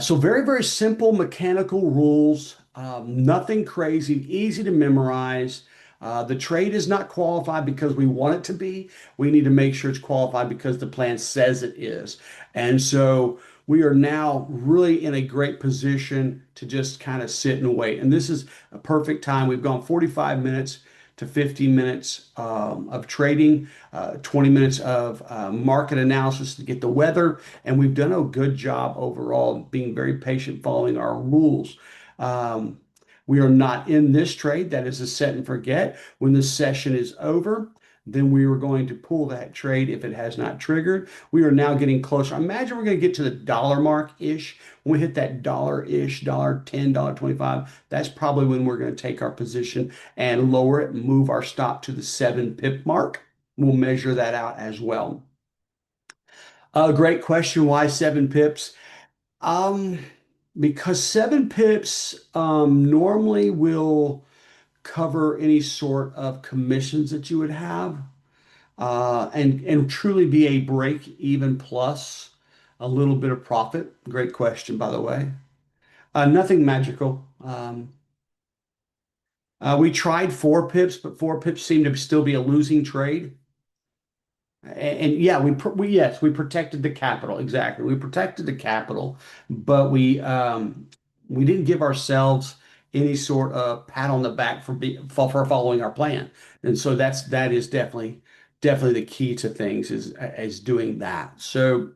So very, very simple mechanical rules, nothing crazy, easy to memorize. The trade is not qualified because we want it to be. We need to make sure it's qualified because the plan says it is. And so we are now really in a great position to just kind of sit and wait. And this is a perfect time. We've gone 45 minutes to 50 minutes of trading, 20 minutes of market analysis to get the weather. And we've done a good job overall being very patient following our rules. Um, we are not in this trade. That is a set and forget. When the session is over, then we are going to pull that trade if it has not triggered. We are now getting closer. Imagine we're going to get to the dollar mark-ish. When we hit that dollar-ish, $1.10, $1.25, that's probably when we're going to take our position and lower it, move our stop to the 7 pip mark. We'll measure that out as well. Great question. Why 7 pips? Um, because 7 pips normally will cover any sort of commissions that you would have, and truly be a break even plus a little bit of profit. Great question, by the way. Nothing magical. We tried 4 pips, but 4 pips seemed to still be a losing trade. And yeah, yes, we protected the capital. Exactly. We protected the capital, but we didn't give ourselves any sort of pat on the back for following our plan. And so that is definitely the key to things is doing that. So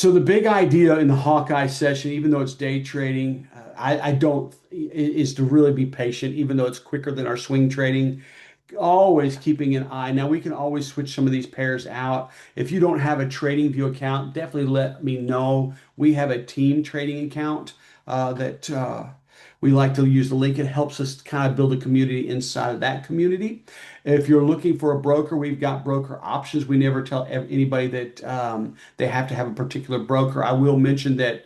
the big idea in the Hawkeye session, even though it's day trading, I don't is to really be patient, even though it's quicker than our swing trading, always keeping an eye. Now we can always switch some of these pairs out. If you don't have a trading view account, definitely let me know. We have a team trading account that We like to use the link. It helps us kind of build a community inside of that community. If you're looking for a broker, we've got broker options. We never tell anybody that they have to have a particular broker. I will mention that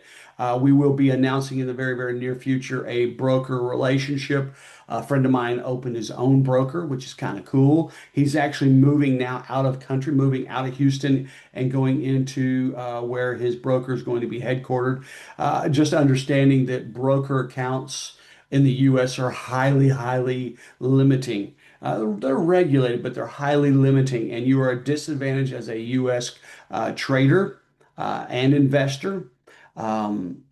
we will be announcing in the very, very near future a broker relationship. A friend of mine opened his own broker, which is kind of cool. He's actually moving now out of country, moving out of Houston and going into where his broker is going to be headquartered. Just understanding that broker accounts in the U.S. are highly, highly limiting. They're regulated, but they're highly limiting, and you are a disadvantage as a U.S. Trader and investor. Um,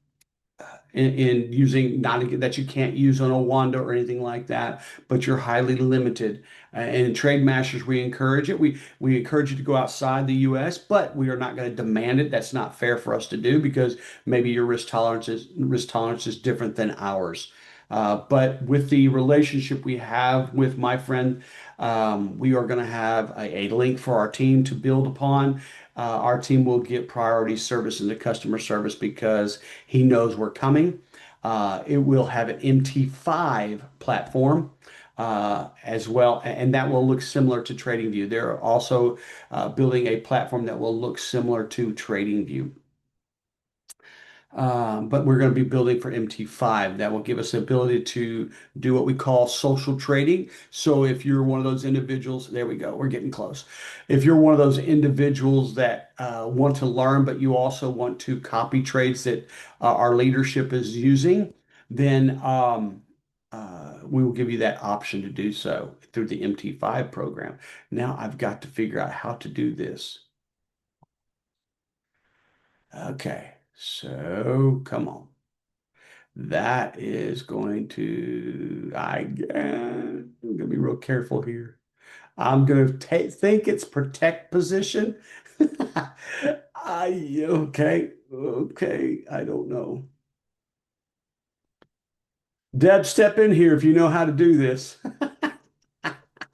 in using not that you can't use on a Wanda or anything like that, but you're highly limited. And in TraideMasters, we encourage it. We encourage you to go outside the U.S., but we are not going to demand it. That's not fair for us to do because maybe your risk tolerance is different than ours. But with the relationship we have with my friend, we are going to have a link for our team to build upon. Our team will get priority service in the customer service because he knows we're coming. It will have an MT5 platform as well, and that will look similar to TradingView. They're also building a platform that will look similar to TradingView. But we're going to be building for MT5 that will give us the ability to do what we call social trading. So if you're one of those individuals, there we go, we're getting close. If you're one of those individuals that want to learn, but you also want to copy trades that our leadership is using, then we will give you that option to do so through the MT5 program. Now I've got to figure out how to do this. Okay, so come on. That is going to, I'm going to be real careful here. I'm going to think it's protect position. Okay, I don't know. Deb, step in here if you know how to do this,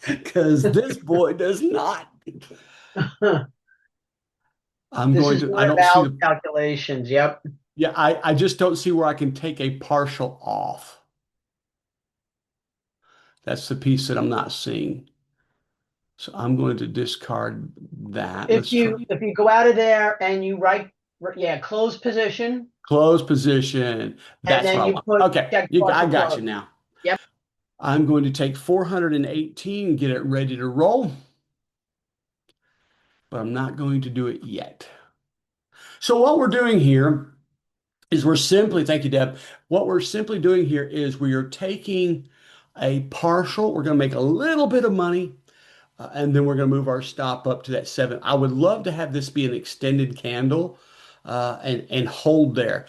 because this boy does not. This is I one don't see about the, calculations. Yep. yeah, I just don't see where I can take a partial off. That's the piece that I'm not seeing. So I'm going to discard that. If Let's try. you go out of there and you yeah, close position, Close position. and That's what then I you want. put Okay, check I partial got close. you now. Yep. I'm going to take 418, get it ready to roll, but I'm not going to do it yet. So what we're doing here is thank you, Deb. What we're simply doing here is we are taking a partial. We're going to make a little bit of money. And then we're going to move our stop up to that 7. I would love to have this be an extended candle and hold there.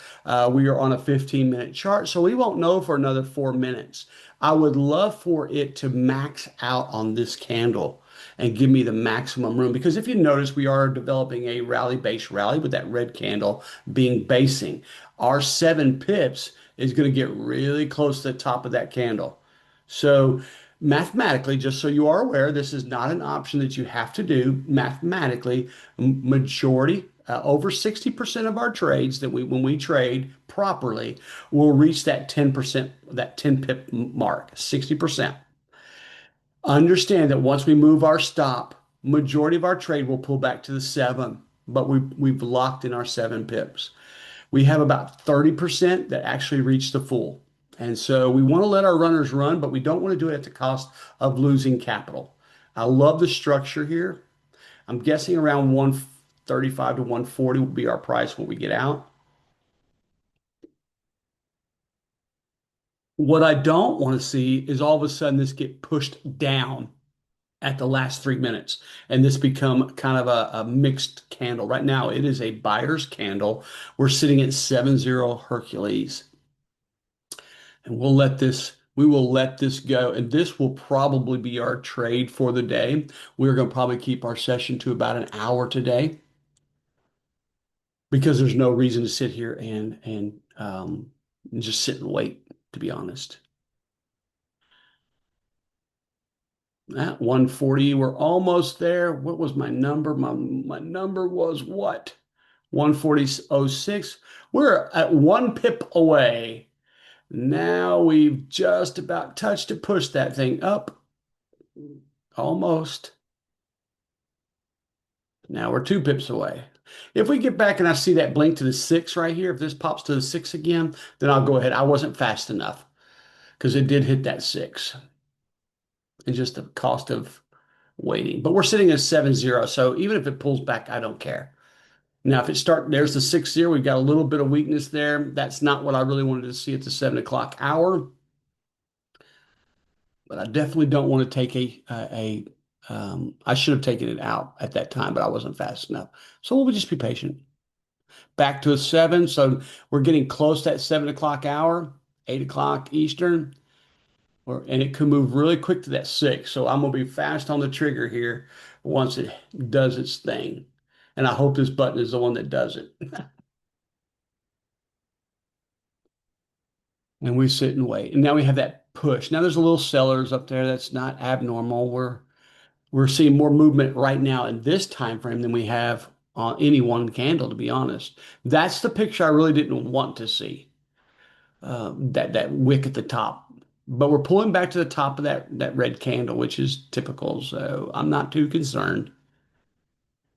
We are on a 15-minute chart, so we won't know for another 4 minutes. I would love for it to max out on this candle and give me the maximum room because if you notice, we are developing a rally-based rally with that red candle being basing. Our 7 pips is going to get really close to the top of that candle. So mathematically, just so you are aware, this is not an option that you have to do. Mathematically, majority, over 60% of our trades that when we trade properly, will reach that 10%, that 10 pip mark, 60%. Understand that once we move our stop, majority of our trade will pull back to the 7, but we've locked in our 7 pips. We have about 30% that actually reach the full. And so we want to let our runners run, but we don't want to do it at the cost of losing capital. I love the structure here. I'm guessing around 135 to 140 will be our price when we get out. What I don't want to see is all of a sudden this get pushed down at the last 3 minutes and this become kind of a mixed candle. Right now, it is a buyer's candle. We're sitting at 70 Hercules. And we will let this go. And this will probably be our trade for the day. We're going to probably keep our session to about an hour today because there's no reason to sit here and just sit and wait, to be honest. At 140, we're almost there. What was my number? My number was what? 140.06. We're at 1 pip away Now we've just about touched to push that thing up. Almost. Now we're 2 pips away. If we get back and I see that blink to the six right here, if this pops to the six again, then I'll go ahead. I wasn't fast enough because it did hit that six. And just the cost of waiting. But we're sitting at 7-0. So even if it pulls back, I don't care. Now, if it start, there's the 6-0. We've got a little bit of weakness there. That's not what I really wanted to see at the 7 o'clock hour. But I definitely don't want to take I should have taken it out at that time, but I wasn't fast enough. So we'll just be patient. Back to a seven. So we're getting close to that 7 o'clock hour, 8 o'clock Eastern, and it could move really quick to that six. So I'm gonna be fast on the trigger here once it does its thing. And I hope this button is the one that does it. And we sit and wait. And now we have that push. Now there's a little sellers up there. That's not abnormal. We're seeing more movement right now in this time frame than we have on any one candle, to be honest. That's the picture I really didn't want to see. That wick at the top. But we're pulling back to the top of that red candle, which is typical. So I'm not too concerned.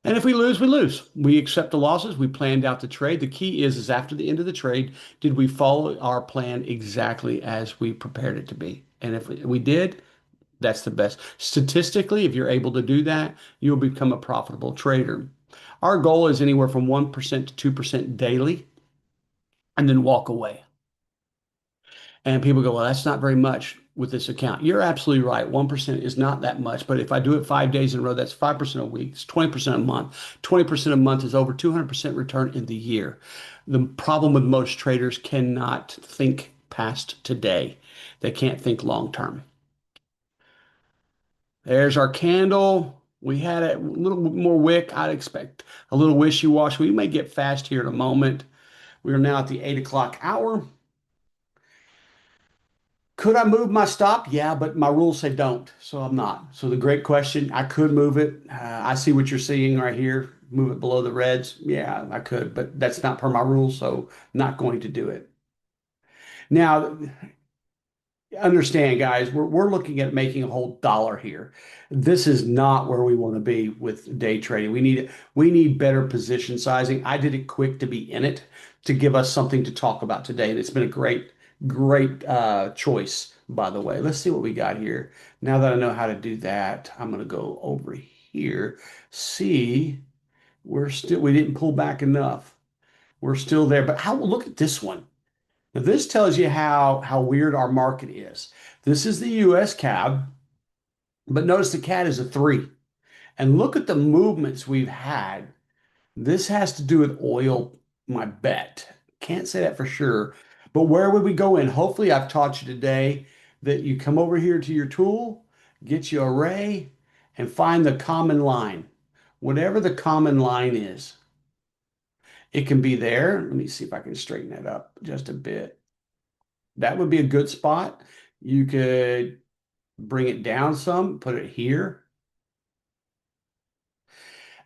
And if we lose, we lose. We accept the losses. We planned out the trade. The key is after the end of the trade, did we follow our plan exactly as we prepared it to be? And if we did, that's the best. Statistically, if you're able to do that, you'll become a profitable trader. Our goal is anywhere from 1% to 2% daily, and then walk away. And people go, well, that's not very much with this account. You're absolutely right. 1% is not that much. But if I do it 5 days in a row, that's 5% a week. It's 20% a month. 20% a month is over 200% return in the year. The problem with most traders cannot think past today. They can't think long term. There's our candle. We had a little more wick. I'd expect a little wishy-washy. We may get fast here in a moment. We are now at the 8 o'clock hour. Could I move my stop? Yeah, but my rules say don't, so I'm not. So the great question, I could move it. I see what you're seeing right here. Move it below the reds. Yeah, I could, but that's not per my rules, so not going to do it. Now, understand, guys, we're looking at making a whole dollar here. This is not where we want to be with day trading. We need better position sizing. I did it quick to be in it to give us something to talk about today. And it's been a great choice, by the way. Let's see what we got here. Now that I know how to do that, I'm going to go over here. See, we didn't pull back enough. We're still there. But look at this one. Now, this tells you how weird our market is. This is the US CAB, but notice the CAD is a three. And look at the movements we've had. This has to do with oil, my bet. Can't say that for sure. But where would we go in? Hopefully, I've taught you today that you come over here to your tool, get you array, and find the common line. Whatever the common line is, it can be there. Let me see if I can straighten that up just a bit. That would be a good spot. You could bring it down some, put it here.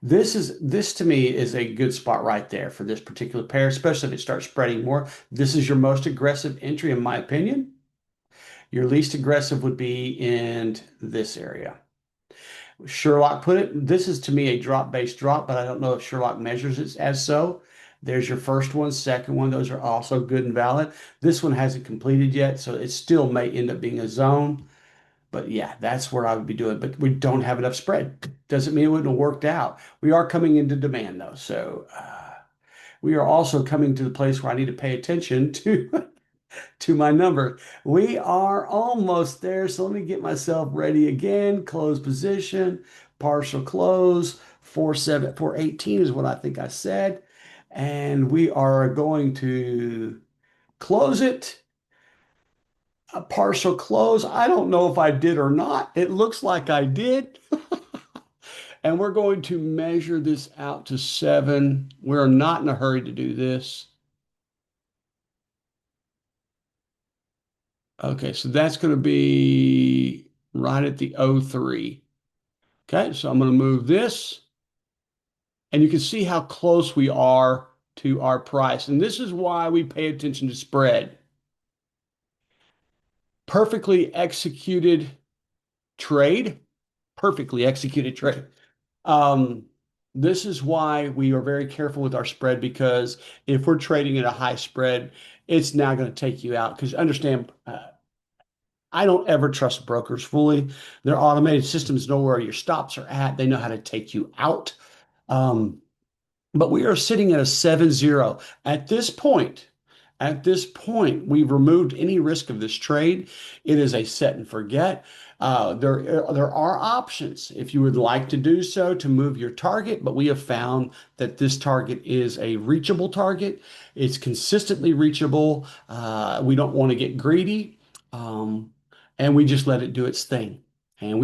This to me is a good spot right there for this particular pair, especially if it starts spreading more. This is your most aggressive entry, in my opinion. Your least aggressive would be in this area. Sherlock put it, this is to me a drop-based drop, but I don't know if Sherlock measures it as so. There's your first one, second one. Those are also good and valid. This one hasn't completed yet, so it still may end up being a zone. But yeah, that's where I would be doing. But we don't have enough spread. Doesn't mean it wouldn't have worked out. We are coming into demand though. So we are also coming to the place where I need to pay attention to to my number. We are almost there. So let me get myself ready again. Close position, partial close, 418 is what I think I said. And we are going to close it. A partial close. I don't know if I did or not. It looks like I did. And we're going to measure this out to 7. We're not in a hurry to do this. Okay, so that's going to be right at the 03. Okay, so I'm going to move this. And you can see how close we are to our price. And this is why we pay attention to spread. perfectly executed trade, perfectly executed trade. Um, this is why we are very careful with our spread because if we're trading at a high spread, it's now going to take you out. Because understand, I don't ever trust brokers fully. Their automated systems know where your stops are at. They know how to take you out. Um, but we are sitting at a 7-0. At this point, we've removed any risk of this trade. It is a set and forget. There are options if you would like to do so to move your target, but we have found that this target is a reachable target. It's consistently reachable. We don't want to get greedy, um, and we just let it do its thing. And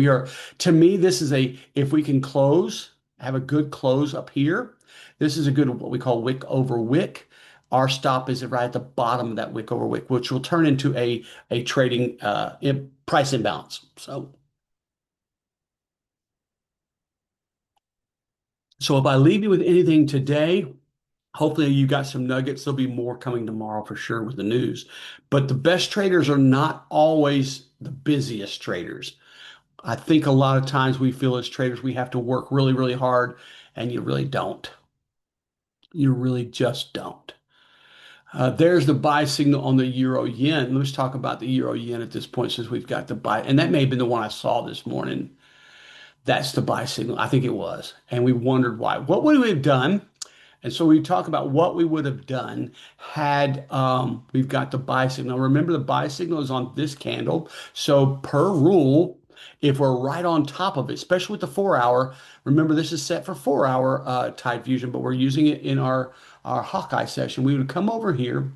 to me, this is if we can have a good close up here. This is a good, what we call wick over wick. Our stop is right at the bottom of that wick over wick, which will turn into a trading price imbalance. So if I leave you with anything today, hopefully you got some nuggets. There'll be more coming tomorrow for sure with the news. But the best traders are not always the busiest traders. I think a lot of times we feel as traders we have to work really, really hard, and you really don't. You really just don't. There's the buy signal on the euro yen. Let's talk about the euro yen at this point since we've got the buy. And that may have been the one I saw this morning. That's the buy signal. I think it was. And we wondered why. What would we have done? And so we talk about what we would have done had we've got the buy signal. Remember, the buy signal is on this candle. So per rule, if we're right on top of it, especially with the 4 hour, remember this is set for 4 hour tide fusion, but we're using it in our Hawkeye session. We would come over here,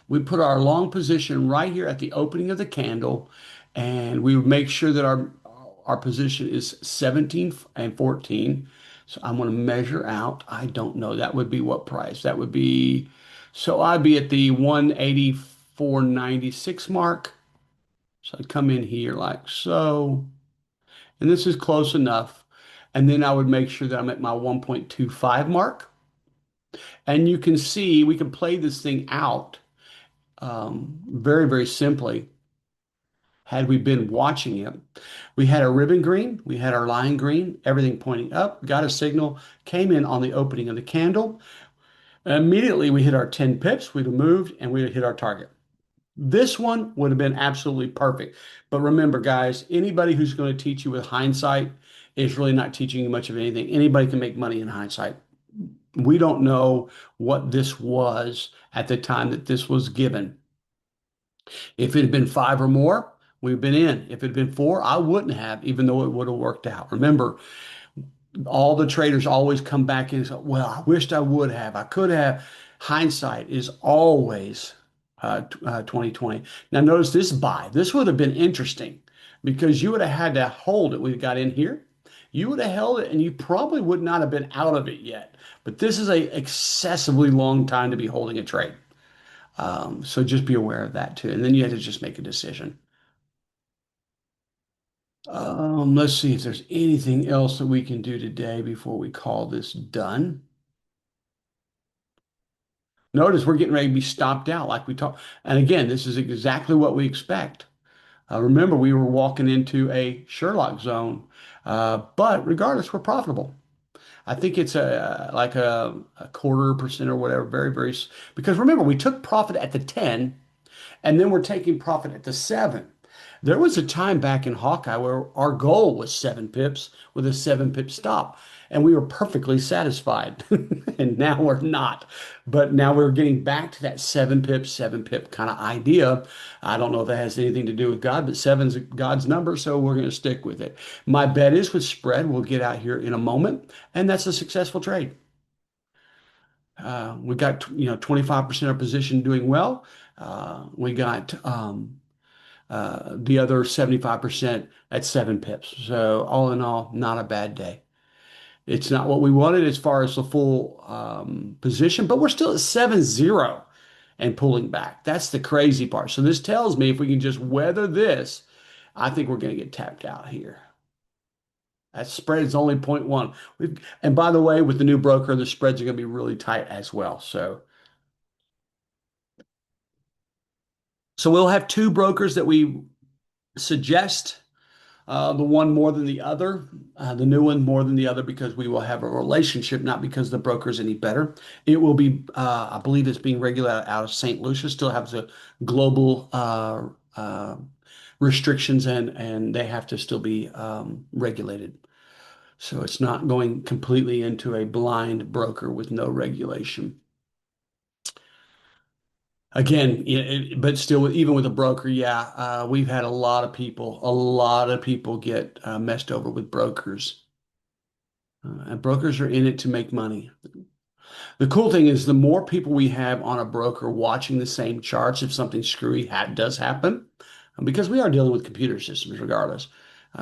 we put our long position right here at the opening of the candle, and we would make sure that our position is 17 and 14. So I'm going to measure out. I don't know. That would be what price? That would be, so I'd be at the 184.96 mark. So I'd come in here like so, and this is close enough. And then I would make sure that I'm at my 1.25 mark. And you can see we can play this thing out very, very simply had we been watching it. We had a ribbon green, we had our line green, everything pointing up, got a signal, came in on the opening of the candle. Immediately we hit our 10 pips, we'd have moved and we'd have hit our target. This one would have been absolutely perfect. But remember, guys, anybody who's going to teach you with hindsight is really not teaching you much of anything. Anybody can make money in hindsight. We don't know what this was at the time that this was given. If it had been five or more, we've been in. If it had been four, I wouldn't have, even though it would have worked out. Remember, all the traders always come back and say, well, I wished I would have. I could have. Hindsight is always 2020. Now, notice this buy. This would have been interesting because you would have had to hold it. We got in here. You would have held it and you probably would not have been out of it yet. But this is a excessively long time to be holding a trade. So just be aware of that too. And then you have to just make a decision. Let's see if there's anything else that we can do today before we call this done. Notice we're getting ready to be stopped out like we talked. And again, this is exactly what we expect. Remember, we were walking into a Sherlock zone, but regardless, we're profitable. I think it's like a quarter percent or whatever, very, very, because remember, we took profit at the 10 and then we're taking profit at the 7. There was a time back in Hawkeye where our goal was 7 pips with a 7 pip stop, and we were perfectly satisfied. And now we're not. But now we're getting back to that 7 pip kind of idea. I don't know if that has anything to do with God, but seven's God's number, so we're going to stick with it. My bet is with spread. We'll get out here in a moment, and that's a successful trade. We got 25% of our position doing well. We got the other 75% at 7 pips. So all in all, not a bad day. It's not what we wanted as far as the full position, but we're still at 7-0 and pulling back. That's the crazy part. So this tells me if we can just weather this, I think we're going to get tapped out here. That spread is only 0.1. And by the way, with the new broker, the spreads are going to be really tight as well. So So we'll have two brokers that we suggest. The one more than the other, the new one more than the other, because we will have a relationship, not because the broker is any better. It will be, I believe it's being regulated out of St. Lucia, still has the global restrictions and they have to still be regulated. So it's not going completely into a blind broker with no regulation. Again, but still, even with a broker, yeah, we've had a lot of people get messed over with brokers. And brokers are in it to make money. The cool thing is the more people we have on a broker watching the same charts, if something screwy does happen, because we are dealing with computer systems regardless,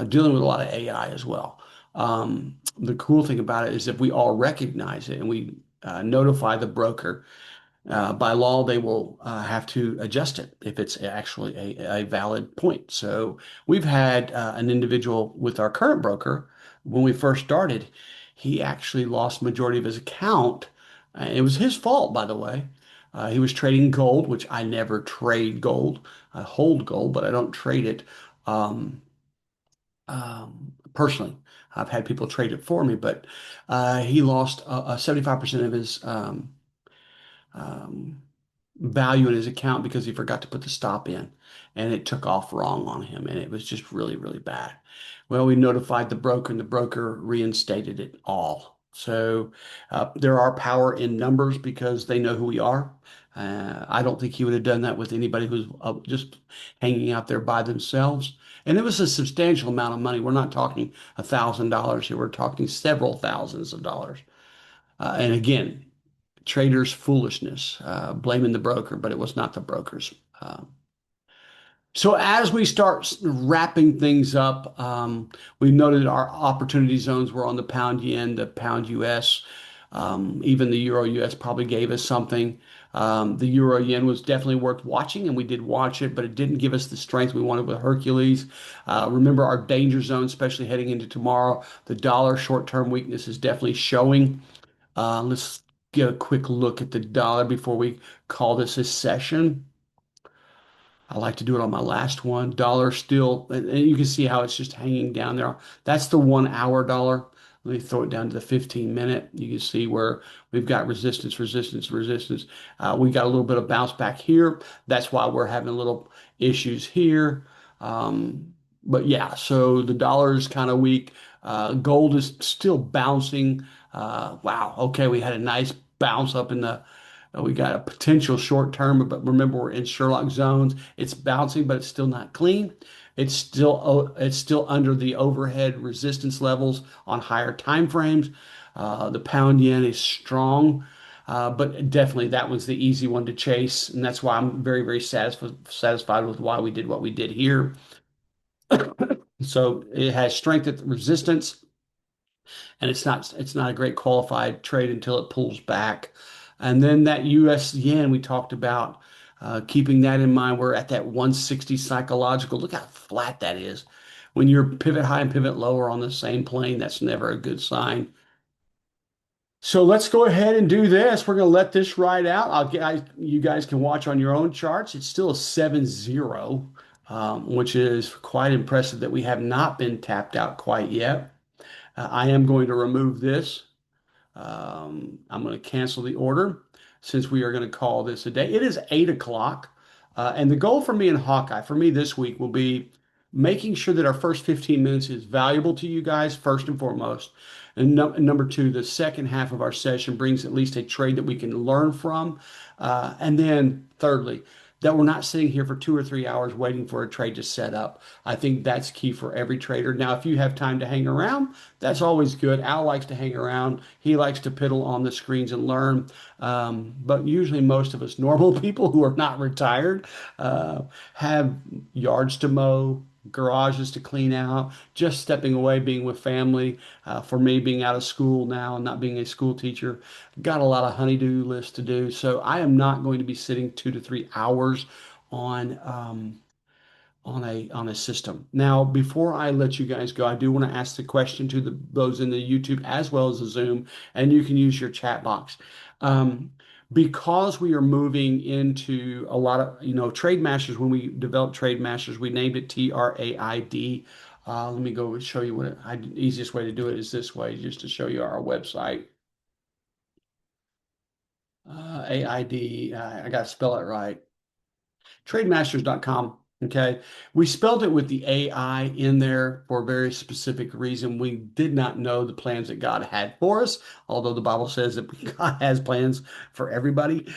dealing with a lot of AI as well. The cool thing about it is if we all recognize it and we notify the broker, by law, they will have to adjust it if it's actually a valid point. So we've had an individual with our current broker when we first started. He actually lost majority of his account. It was his fault, by the way. He was trading gold, which I never trade gold. I hold gold, but I don't trade it personally. I've had people trade it for me, but he lost 75% of his um, value in his account because he forgot to put the stop in and it took off wrong on him and it was just really, really bad. Well, we notified the broker and the broker reinstated it all. So there are power in numbers because they know who we are. I don't think he would have done that with anybody who's just hanging out there by themselves. And it was a substantial amount of money. We're not talking $1,000 here. We're talking several thousands of dollars. And again, traders' foolishness, blaming the broker, but it was not the brokers. So as we start wrapping things up, we noted our opportunity zones were on the pound yen, the pound US, even the euro US probably gave us something. The euro yen was definitely worth watching, and we did watch it, but it didn't give us the strength we wanted with Hercules. Remember our danger zone, especially heading into tomorrow. The dollar short-term weakness is definitely showing. Let's get a quick look at the dollar before we call this a session. I like to do it on my last one. Dollar still, and you can see how it's just hanging down there. That's the 1 hour dollar. Let me throw it down to the 15 minute. You can see where we've got resistance, resistance, resistance. We got a little bit of bounce back here. That's why we're having little issues here. But yeah, so the dollar is kind of weak. Gold is still bouncing. Wow. Okay, we had a nice bounce up in the we got a potential short term, but remember we're in Sherlock zones. It's bouncing, but it's still not clean. It's still under the overhead resistance levels on higher time frames. The pound yen is strong, but definitely that was the easy one to chase, and that's why I'm very, very satisfied with why we did what we did here. So it has strength at the resistance and it's not a great qualified trade until it pulls back. And then that US yen we talked about, keeping that in mind, we're at that 160 psychological. Look how flat that is. When you're pivot high and pivot lower on the same plane, that's never a good sign. So let's go ahead and do this. We're going to let this ride out. You guys can watch on your own charts. It's still a 7-0, which is quite impressive that we have not been tapped out quite yet. I am going to remove this. I'm going to cancel the order since we are going to call this a day. It is 8 o'clock. And the goal for me and Hawkeye, for me this week, will be making sure that our first 15 minutes is valuable to you guys, first and foremost. And number two, the second half of our session brings at least a trade that we can learn from. And then thirdly, that we're not sitting here for 2 or 3 hours waiting for a trade to set up. I think that's key for every trader. Now, if you have time to hang around, that's always good. Al likes to hang around. He likes to piddle on the screens and learn. But usually, most of us normal people who are not retired have yards to mow, garages to clean out, just stepping away, being with family. For me, being out of school now and not being a school teacher, got a lot of honey-do lists to do. So I am not going to be sitting 2 to 3 hours on on a system. Now, before I let you guys go, I do want to ask the question to those in the YouTube as well as the Zoom, and you can use your chat box. Um, because we are moving into a lot of, TraideMasters, when we developed TraideMasters, we named it TRAID. Let me go show you easiest way to do it is this way, just to show you our website. AID, I got to spell it right. TraideMasters.com. Okay. We spelled it with the AI in there for a very specific reason. We did not know the plans that God had for us, although the Bible says that God has plans for everybody.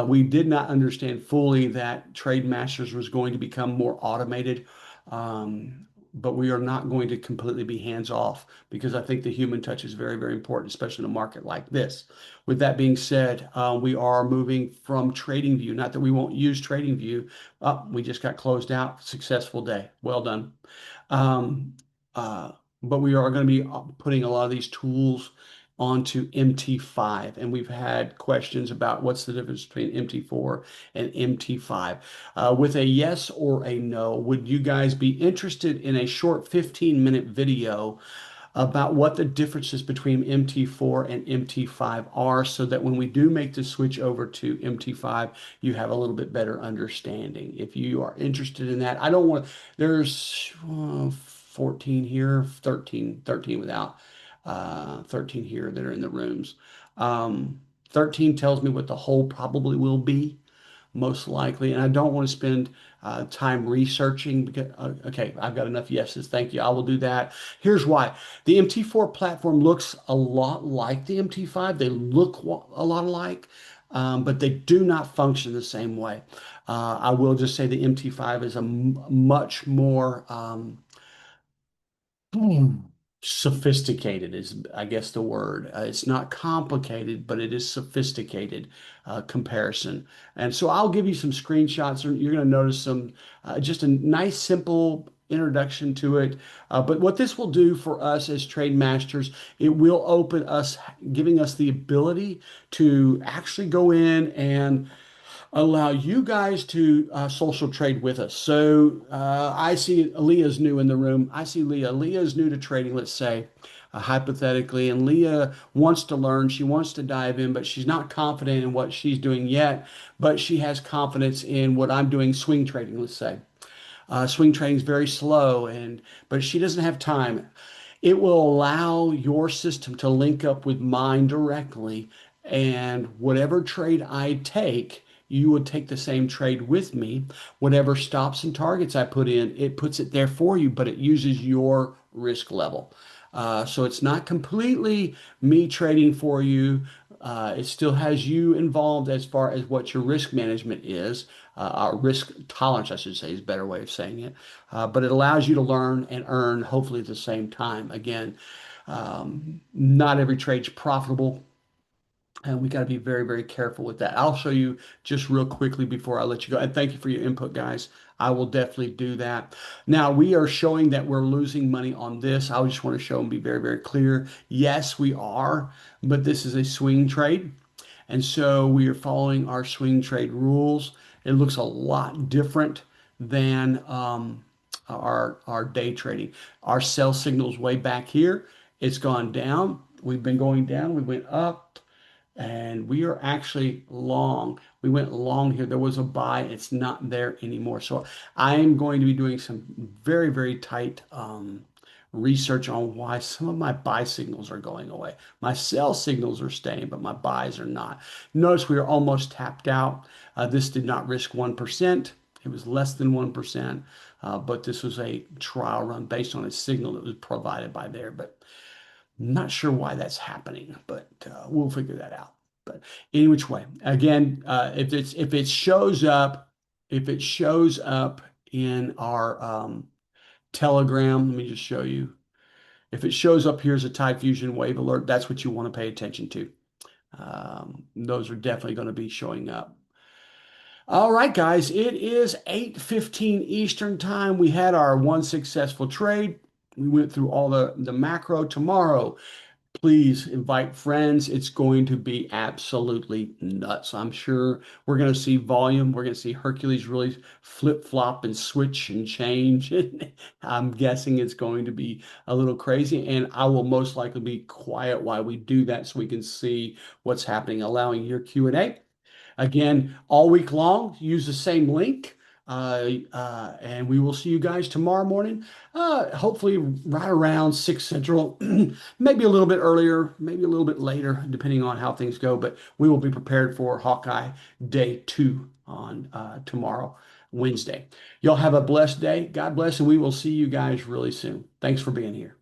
We did not understand fully that TradeMasters was going to become more automated. But we are not going to completely be hands off because I think the human touch is very, very important, especially in a market like this. With that being said, we are moving from TradingView. Not that we won't use TradingView. We just got closed out. Successful day. Well done. Um, uh, but we are going to be putting a lot of these tools onto MT5. And we've had questions about what's the difference between MT4 and MT5. With a yes or a no, would you guys be interested in a short 15-minute video about what the differences between MT4 and MT5 are so that when we do make the switch over to MT5, you have a little bit better understanding. If you are interested in that, I don't want, there's 14 here, 13 without, 13 here that are in the rooms. 13 tells me what the whole probably will be most likely. And I don't want to spend time researching because, okay, I've got enough yeses. Thank you. I will do that. Here's why. The MT4 platform looks a lot like the MT5. They look a lot alike, but they do not function the same way. I will just say the MT5 is a much more Hmm. Sophisticated is, I guess, the word. It's not complicated, but it is sophisticated comparison. And so I'll give you some screenshots. You're going to notice just a nice, simple introduction to it. But what this will do for us as trade masters, it will open us, giving us the ability to actually go in and allow you guys to social trade with us. So I see Leah's new in the room. I see Leah. Leah's new to trading, let's say, hypothetically, and Leah wants to learn. She wants to dive in, but she's not confident in what she's doing yet. But she has confidence in what I'm doing, swing trading, let's say. Swing trading is very slow, but she doesn't have time. It will allow your system to link up with mine directly, and whatever trade I take, you would take the same trade with me. Whatever stops and targets I put in, it puts it there for you, but it uses your risk level. So it's not completely me trading for you. It still has you involved as far as what your risk management is, our risk tolerance, I should say, is a better way of saying it. But it allows you to learn and earn, hopefully, at the same time. Again, not every trade's profitable. And we got to be very, very careful with that. I'll show you just real quickly before I let you go. And thank you for your input, guys. I will definitely do that. Now, we are showing that we're losing money on this. I just want to show and be very, very clear. Yes, we are, but this is a swing trade. And so we are following our swing trade rules. It looks a lot different than our day trading. Our sell signals way back here. It's gone down. We've been going down. We went up and we are actually long. We went long here. There was a buy. It's not there anymore. So I am going to be doing some very, very tight research on why some of my buy signals are going away. My sell signals are staying, but my buys are not. Notice we are almost tapped out. This did not risk 1%. It was less than 1%, but this was a trial run based on a signal that was provided by there. But not sure why that's happening, but we'll figure that out. But any which way, again, if it shows up in our Telegram, let me just show you. If it shows up here as a Tide Fusion wave alert, that's what you want to pay attention to. Those are definitely going to be showing up. All right, guys, it is 8:15 Eastern time. We had our one successful trade. We went through all the macro. Tomorrow, please invite friends. It's going to be absolutely nuts. I'm sure we're going to see volume. We're going to see Hercules really flip-flop and switch and change. I'm guessing it's going to be a little crazy, and I will most likely be quiet while we do that so we can see what's happening, allowing your Q&A. Again, all week long, use the same link. And we will see you guys tomorrow morning, hopefully right around 6 Central, maybe a little bit earlier, maybe a little bit later, depending on how things go. But we will be prepared for Hawkeye Day 2 on tomorrow, Wednesday. Y'all have a blessed day. God bless, and we will see you guys really soon. Thanks for being here.